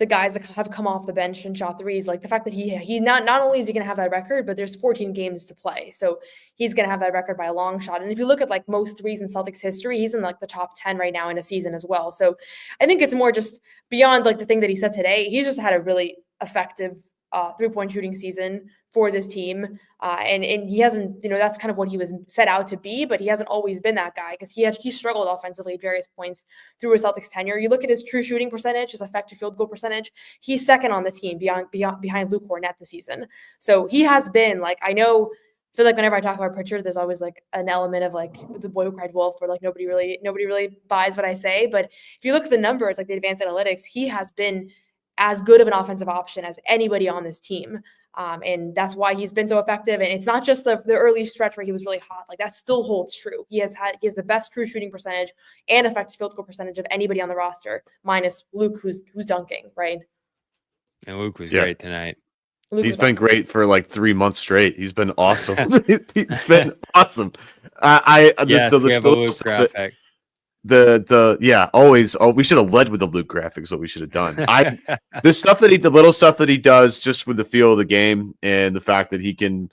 guys that have come off the bench and shot threes, like the fact that he's not only is he going to have that record, but there's 14 games to play. So he's going to have that record by a long shot. And if you look at like most threes in Celtics history, he's in like the top 10 right now in a season as well. So I think it's more just beyond like the thing that he said today. He's just had a really effective 3-point shooting season for this team. And he hasn't, that's kind of what he was set out to be, but he hasn't always been that guy because he struggled offensively at various points through his Celtics tenure. You look at his true shooting percentage, his effective field goal percentage, he's second on the team behind Luke Kornet this season. So he has been like, I feel like whenever I talk about Pritchard, there's always like an element of like the boy who cried wolf, or like nobody really buys what I say. But if you look at the numbers, like the advanced analytics, he has been as good of an offensive option as anybody on this team. And that's why he's been so effective. And it's not just the early stretch where he was really hot. Like that still holds true. He has the best true shooting percentage and effective field goal percentage of anybody on the roster, minus Luke, who's dunking, right? And Luke was great tonight. He's been great for like 3 months straight. He's been awesome. He's been awesome. We have a Luke graphic. Always. Oh, we should have led with the Luke graphics. What we should have done. The stuff that the little stuff that he does, just with the feel of the game and the fact that he can,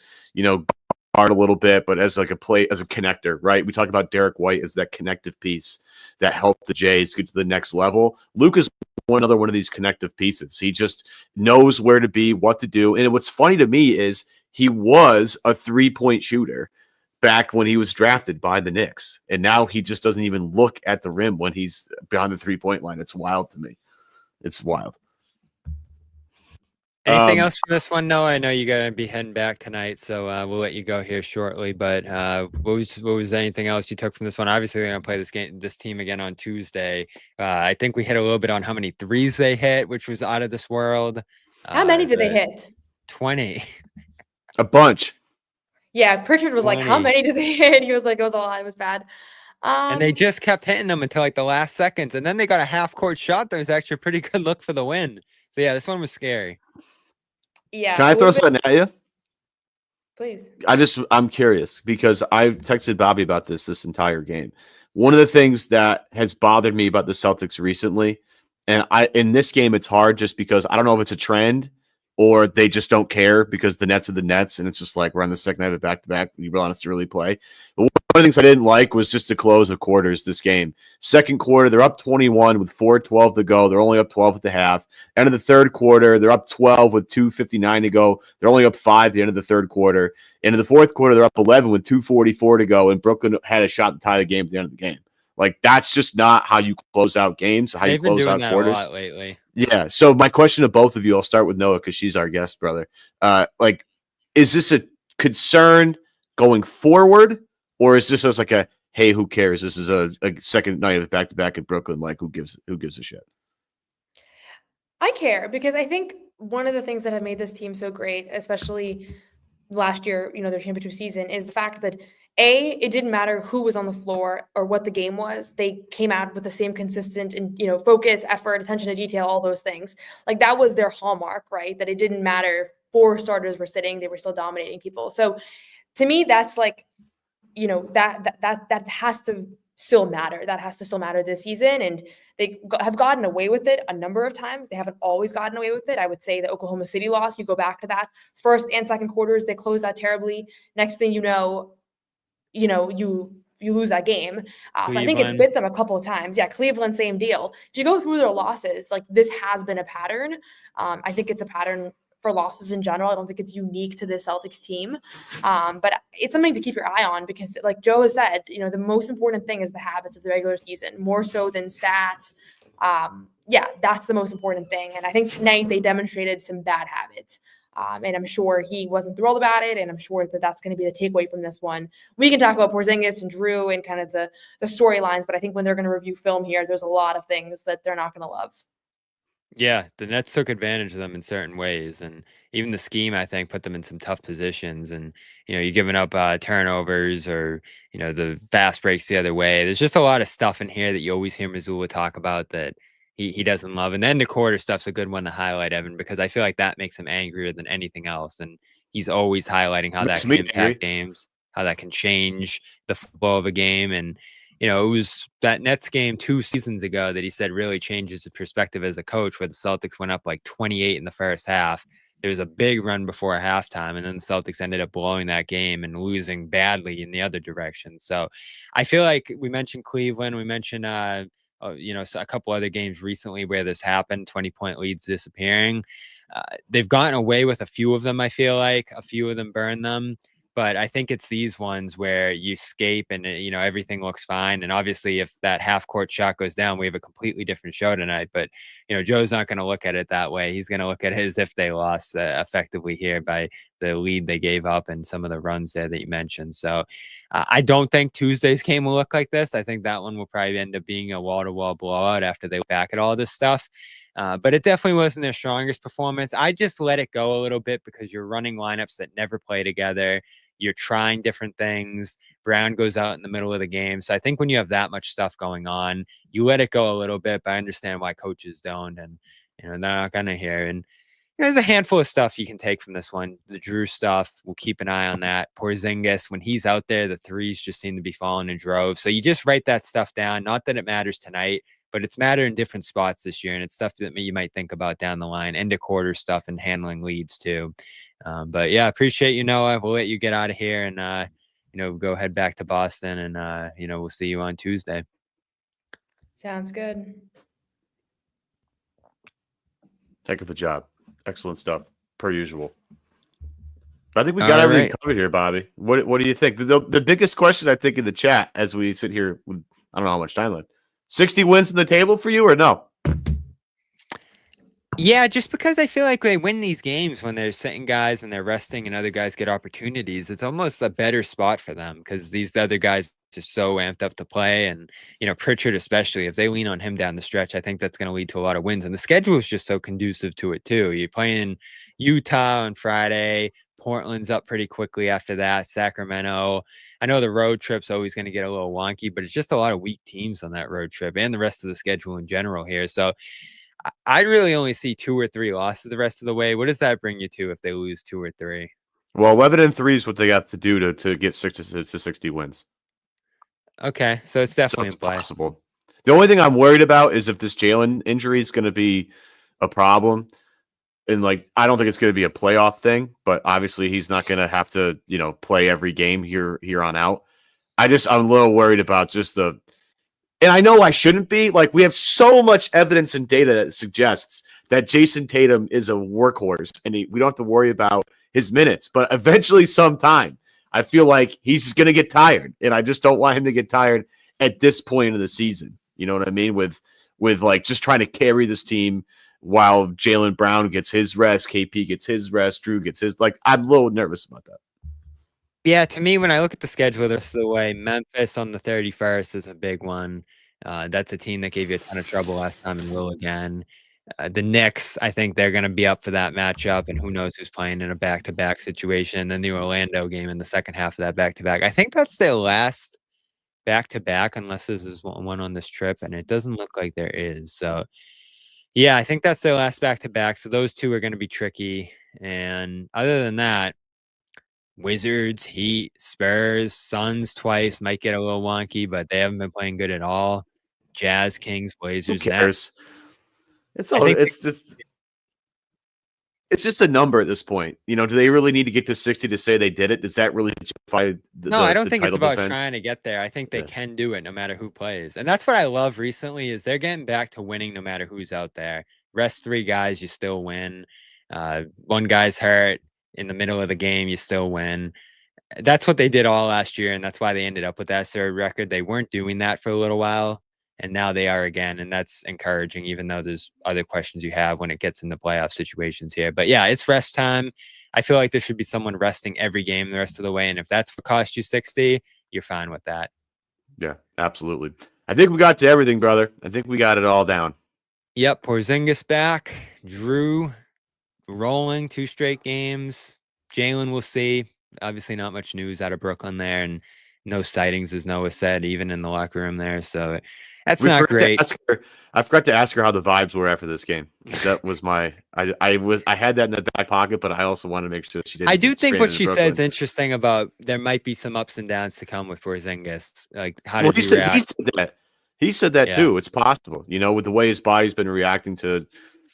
guard a little bit, but as like a connector, right? We talk about Derek White as that connective piece that helped the Jays get to the next level. Luke is another one of these connective pieces. He just knows where to be, what to do. And what's funny to me is he was a 3-point shooter back when he was drafted by the Knicks. And now he just doesn't even look at the rim when he's behind the 3-point line. It's wild to me. It's wild. Anything else for this one? No, I know you got to be heading back tonight, so we'll let you go here shortly. But what was anything else you took from this one? Obviously, they're going to play this team again on Tuesday. I think we hit a little bit on how many threes they hit, which was out of this world. How many did they hit? 20. A bunch. Yeah, Pritchard was like, how many did they hit? He was like, it was a lot. It was bad. And they just kept hitting them until like the last seconds. And then they got a half-court shot that was actually a pretty good look for the win. So, yeah, this one was scary. Yeah. Can I throw something at you? Please. I'm curious because I've texted Bobby about this entire game. One of the things that has bothered me about the Celtics recently, and in this game, it's hard just because I don't know if it's a trend or they just don't care because the Nets are the Nets, and it's just like we're on the second night of back-to-back. You want us to really play. But one of the things I didn't like was just the close of quarters this game. Second quarter, they're up 21 with 4:12 to go. They're only up 12 at the half. End of the third quarter, they're up 12 with 2:59 to go. They're only up 5 at the end of the third quarter. And in the fourth quarter, they're up 11 with 2:44 to go, and Brooklyn had a shot to tie the game at the end of the game. Like, that's just not how you close out games, how you close out quarters. A lot lately. Yeah. So my question to both of you, I'll start with Noah because she's our guest, brother. Is this a concern going forward, or is this as like a, hey, who cares? This is a second night of back-to-back in Brooklyn. Like, who gives a shit? I care because I think one of the things that have made this team so great, especially last year, their championship season, is the fact that it didn't matter who was on the floor or what the game was. They came out with the same consistent and, focus, effort, attention to detail, all those things. Like that was their hallmark, right? That it didn't matter if 4 starters were sitting, they were still dominating people. So to me, that's like, that has to still matter. That has to still matter this season. And they have gotten away with it a number of times. They haven't always gotten away with it. I would say the Oklahoma City loss, you go back to that first and second quarters, they closed that terribly. Next thing you lose that game. So I think it's bit them a couple of times. Yeah, Cleveland, same deal. If you go through their losses, like this has been a pattern. I think it's a pattern for losses in general. I don't think it's unique to this Celtics team. But it's something to keep your eye on because like Joe has said, the most important thing is the habits of the regular season, more so than stats. That's the most important thing. And I think tonight they demonstrated some bad habits. And I'm sure he wasn't thrilled about it. And I'm sure that that's going to be the takeaway from this one. We can talk about Porzingis and Jrue and kind of the storylines, but I think when they're going to review film here, there's a lot of things that they're not going to love. Yeah, the Nets took advantage of them in certain ways. And even the scheme, I think, put them in some tough positions. And, you're giving up turnovers or, the fast breaks the other way. There's just a lot of stuff in here that you always hear Missoula talk about that, he doesn't love. And then the quarter stuff's a good one to highlight, Evan, because I feel like that makes him angrier than anything else. And he's always highlighting how that Makes can me impact angry. games, how that can change the flow of a game. And, it was that Nets game 2 seasons ago that he said really changes his perspective as a coach, where the Celtics went up like 28 in the first half. There was a big run before halftime, and then the Celtics ended up blowing that game and losing badly in the other direction. So I feel like we mentioned Cleveland, we mentioned a couple other games recently where this happened, 20-point leads disappearing. They've gotten away with a few of them. I feel like a few of them burn them. But I think it's these ones where you escape and, everything looks fine. And obviously, if that half-court shot goes down, we have a completely different show tonight. But, Joe's not going to look at it that way. He's going to look at it as if they lost effectively here by the lead they gave up and some of the runs there that you mentioned. So I don't think Tuesday's game will look like this. I think that one will probably end up being a wall-to-wall blowout after they look back at all this stuff. But it definitely wasn't their strongest performance. I just let it go a little bit because you're running lineups that never play together. You're trying different things. Brown goes out in the middle of the game. So I think when you have that much stuff going on, you let it go a little bit, but I understand why coaches don't. And, they're not going to hear. And there's a handful of stuff you can take from this one. The Jrue stuff, we'll keep an eye on that. Porzingis, when he's out there, the threes just seem to be falling in droves. So you just write that stuff down. Not that it matters tonight, but it's mattered in different spots this year. And it's stuff that you might think about down the line, end of quarter stuff and handling leads too. But yeah, appreciate you, Noah. We'll let you get out of here and, go head back to Boston and, we'll see you on Tuesday. Sounds good. Heck of a job. Excellent stuff, per usual. I think we got everything covered here, Bobby. What do you think? The biggest question, I think, in the chat as we sit here with, I don't know how much time left, 60 wins in the table for you or no? Yeah, just because I feel like they win these games when they're sitting guys and they're resting and other guys get opportunities, it's almost a better spot for them because these other guys are so amped up to play. And, Pritchard especially, if they lean on him down the stretch, I think that's going to lead to a lot of wins. And the schedule is just so conducive to it too. You're playing Utah on Friday. Portland's up pretty quickly after that. Sacramento. I know the road trip's always going to get a little wonky, but it's just a lot of weak teams on that road trip and the rest of the schedule in general here. So I really only see 2 or 3 losses the rest of the way. What does that bring you to if they lose 2 or 3? Well, 11-3 is what they got to do to get 60 wins. Okay, so it's definitely in play. Possible. The only thing I'm worried about is if this Jalen injury is going to be a problem. And I don't think it's going to be a playoff thing, but obviously he's not going to have to, play every game here on out. I'm a little worried about just and I know I shouldn't be. We have so much evidence and data that suggests that Jason Tatum is a workhorse and we don't have to worry about his minutes. But eventually sometime, I feel like he's going to get tired. And I just don't want him to get tired at this point of the season. You know what I mean? With just trying to carry this team while Jaylen Brown gets his rest, KP gets his rest, Jrue gets his. I'm a little nervous about that. Yeah, to me, when I look at the schedule the rest of the way, Memphis on the 31st is a big one. That's a team that gave you a ton of trouble last time and will again. The Knicks, I think they're going to be up for that matchup, and who knows who's playing in a back-to-back situation. And then the Orlando game in the second half of that back-to-back. I think that's their last back-to-back, unless this is one on this trip, and it doesn't look like there is. So, yeah, I think that's their last back-to-back. So those two are going to be tricky. And other than that, Wizards, Heat, Spurs, Suns twice might get a little wonky, but they haven't been playing good at all. Jazz, Kings, Blazers. Who cares? It's just a number at this point. Do they really need to get to 60 to say they did it? Does that really justify I don't think it's about trying to get there. I think they can do it no matter who plays. And that's what I love recently is they're getting back to winning no matter who's out there. Rest 3 guys, you still win. One guy's hurt. In the middle of the game, you still win. That's what they did all last year, and that's why they ended up with that 3rd record. They weren't doing that for a little while, and now they are again, and that's encouraging, even though there's other questions you have when it gets into playoff situations here. But yeah, it's rest time. I feel like there should be someone resting every game the rest of the way, and if that's what cost you 60, you're fine with that. Yeah, absolutely. I think we got to everything, brother. I think we got it all down. Yep, Porzingis back. Jrue rolling 2 straight games. Jalen, we'll see. Obviously not much news out of Brooklyn there, and no sightings, as Noah said, even in the locker room there. So That's not great. I forgot to ask her how the vibes were after this game. That was I had that in the back pocket, but I also wanted to make sure that she didn't. I do think what stranded in she said Brooklyn. is interesting about there might be some ups and downs to come with Porzingis. Like, how Well, does he react? He said that. He said that Yeah. too. It's possible, with the way his body's been reacting to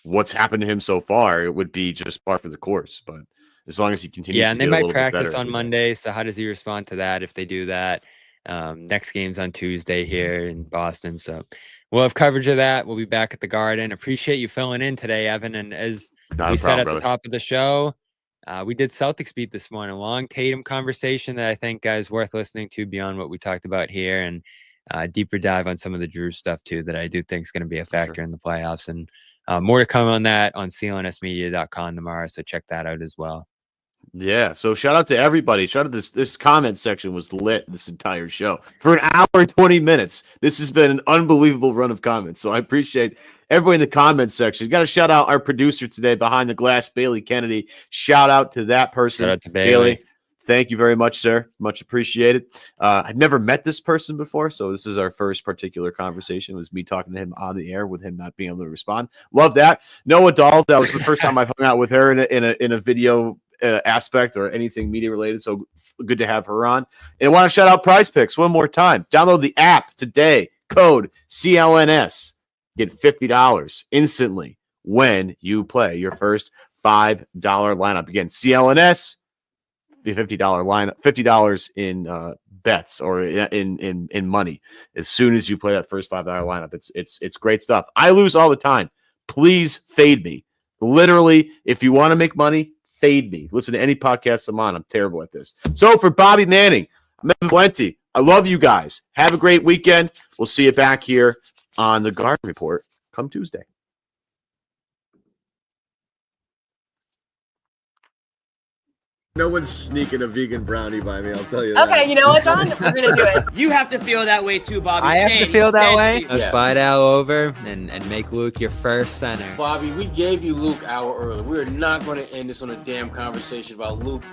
what's happened to him so far, it would be just par for the course. But as long as he continues, Yeah, to and they get a might little bit practice better, on Monday. So how does he respond to that if they do that? Next game's on Tuesday here in Boston. So we'll have coverage of that. We'll be back at the Garden. Appreciate you filling in today, Evan. And as Not a we said problem, at brother. the top of the show, we did Celtics beat this morning. A long Tatum conversation that I think is worth listening to beyond what we talked about here, and deeper dive on some of the Jrue stuff too that I do think is going to be a factor in the playoffs. And more to come on that on clnsmedia.com tomorrow. So check that out as well. Yeah. So shout out to everybody. Shout out this comment section was lit this entire show for an hour and 20 minutes. This has been an unbelievable run of comments. So I appreciate everybody in the comment section. Got to shout out our producer today behind the glass, Bailey Kennedy. Shout out to that person. Shout out to Bailey. Thank you very much, sir. Much appreciated. I've never met this person before, so this is our first particular conversation. It was me talking to him on the air with him not being able to respond. Love that. Noa Dalzell, that was the first time I've hung out with her in a video aspect or anything media related. So good to have her on. And I want to shout out Prize Picks one more time. Download the app today. Code CLNS. Get $50 instantly when you play your first $5 lineup. Again, CLNS. $50 lineup, $50 in bets or in money as soon as you play that first $5 lineup. It's great stuff. I lose all the time. Please fade me. Literally, if you want to make money, fade me. Listen to any podcast I'm on. I'm terrible at this. So for Bobby Manning, I'm Evan Valenti. I love you guys. Have a great weekend. We'll see you back here on the Garden Report come Tuesday. No one's sneaking a vegan brownie by me, I'll tell you that. Okay, you know what, Don? We're going to do it. You have to feel that way too, Bobby. I have to feel that way. Let's Yeah. fly out over and make Luke your first center. Bobby, we gave you Luke an hour early. We are not going to end this on a damn conversation about Luke